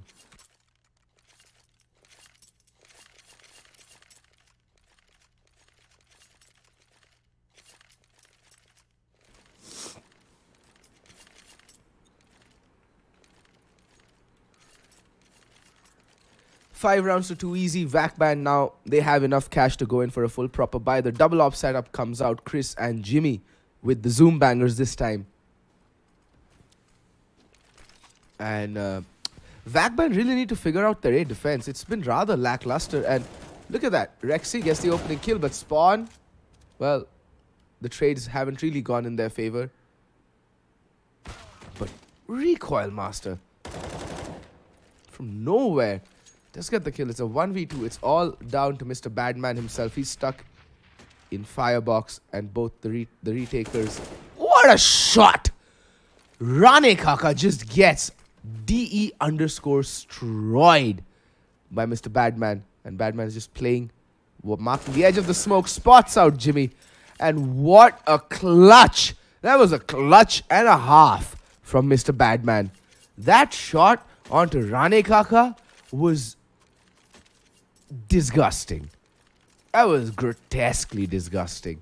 Five rounds to Too Easy. Vac Banned now, they have enough cash to go in for a full proper buy. The double op setup comes out. Chris and Jimmy with the zoom bangers this time. And Vac Banned really need to figure out their A defense. It's been rather lackluster, and look at that. Rexy gets the opening kill, but Spawn, well, the trades haven't really gone in their favor. But Recoil Master, from nowhere, just get the kill. It's a 1v2. It's all down to Mr. Badman himself. He's stuck in Firebox, and both the retakers. What a shot! Rane Kaka just gets DE_destroyed by Mr. Badman. And Badman is just playing, marking the edge of the smoke, spots out Jimmy. And what a clutch! That was a clutch and a half from Mr. Badman. That shot onto Rane Kaka was disgusting. That was grotesquely disgusting.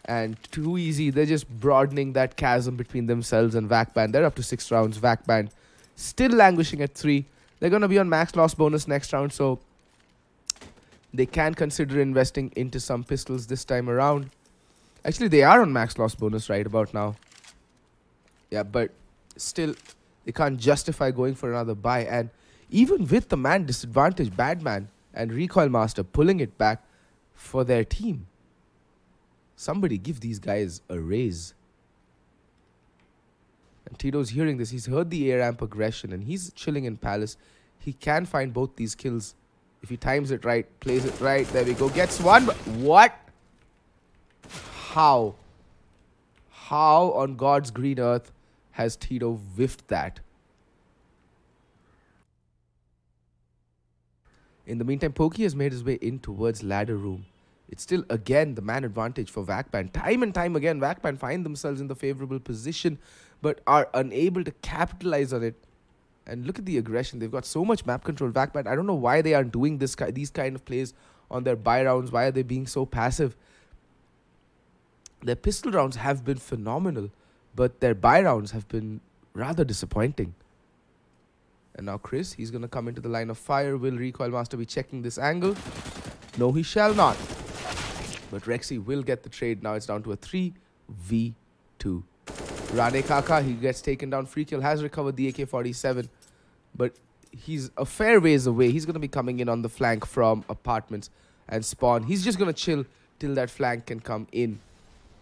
And Too Easy, they're just broadening that chasm between themselves and Vac Banned. They're up to 6 rounds. Vac Banned still languishing at 3. They're going to be on max loss bonus next round, so they can consider investing into some pistols this time around. Actually, they are on max loss bonus right about now. Yeah, but still, they can't justify going for another buy. And even with the man disadvantage, Badman and Recoil Master pulling it back for their team. Somebody give these guys a raise. And Tito's hearing this. He's heard the A ramp aggression and he's chilling in Palace. He can find both these kills if he times it right, plays it right. There we go. Gets one. But what? How? How on God's green earth has Tito whiffed that? In the meantime, Pokey has made his way in towards ladder room. It's still, again, the man advantage for Vac Banned. Time and time again, Vac Banned find themselves in the favorable position, but are unable to capitalize on it. And look at the aggression. They've got so much map control. Vac Banned, I don't know why they aren't doing these kind of plays on their buy rounds. Why are they being so passive? Their pistol rounds have been phenomenal, but their buy rounds have been rather disappointing. And now Chris, he's going to come into the line of fire. Will Recoil Master be checking this angle? No, he shall not. But Rexy will get the trade. Now it's down to a 3v2. Rane Kaka, he gets taken down. Free kill, has recovered the AK-47. But he's a fair ways away. He's going to be coming in on the flank from apartments and Spawn. He's just going to chill till that flank can come in.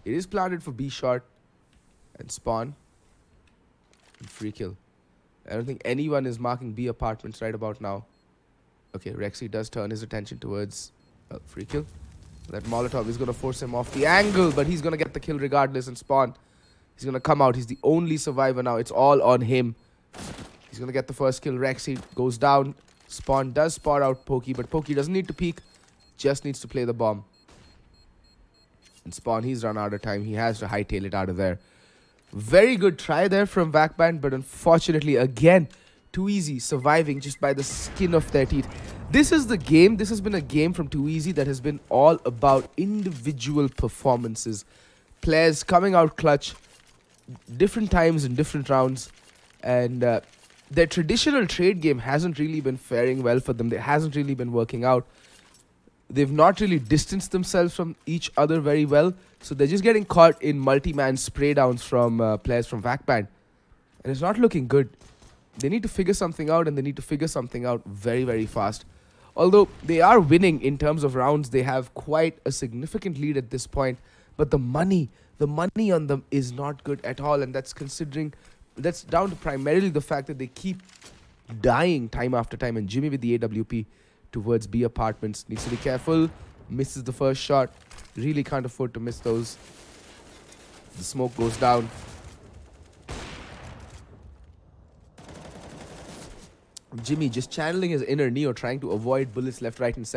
It is planted for B shot and Spawn. And free kill. I don't think anyone is marking B apartments right about now. Okay, Rexy does turn his attention towards free kill. That Molotov is going to force him off the angle, but he's going to get the kill regardless. And Spawn, he's going to come out. He's the only survivor now. It's all on him. He's going to get the first kill. Rexy goes down. Spawn does spot out Pokey, but Pokey doesn't need to peek. Just needs to play the bomb. And Spawn, he's run out of time. He has to hightail it out of there. Very good try there from Vac Banned, but unfortunately, again, Too Easy surviving just by the skin of their teeth. This is the game. This has been a game from Too Easy that has been all about individual performances. Players coming out clutch different times in different rounds. And their traditional trade game hasn't really been faring well for them. It hasn't really been working out. They've not really distanced themselves from each other very well. So they're just getting caught in multi-man spray downs from players from Vac Banned. And it's not looking good. They need to figure something out, and they need to figure something out very, very fast. Although they are winning in terms of rounds, they have quite a significant lead at this point. But the money on them is not good at all. And that's down to primarily the fact that they keep dying time after time. And Jimmy with the AWP towards B apartments needs to be careful. Misses the first shot. Really can't afford to miss those. The smoke goes down. Jimmy just channeling his inner Neo, trying to avoid bullets left, right, and center.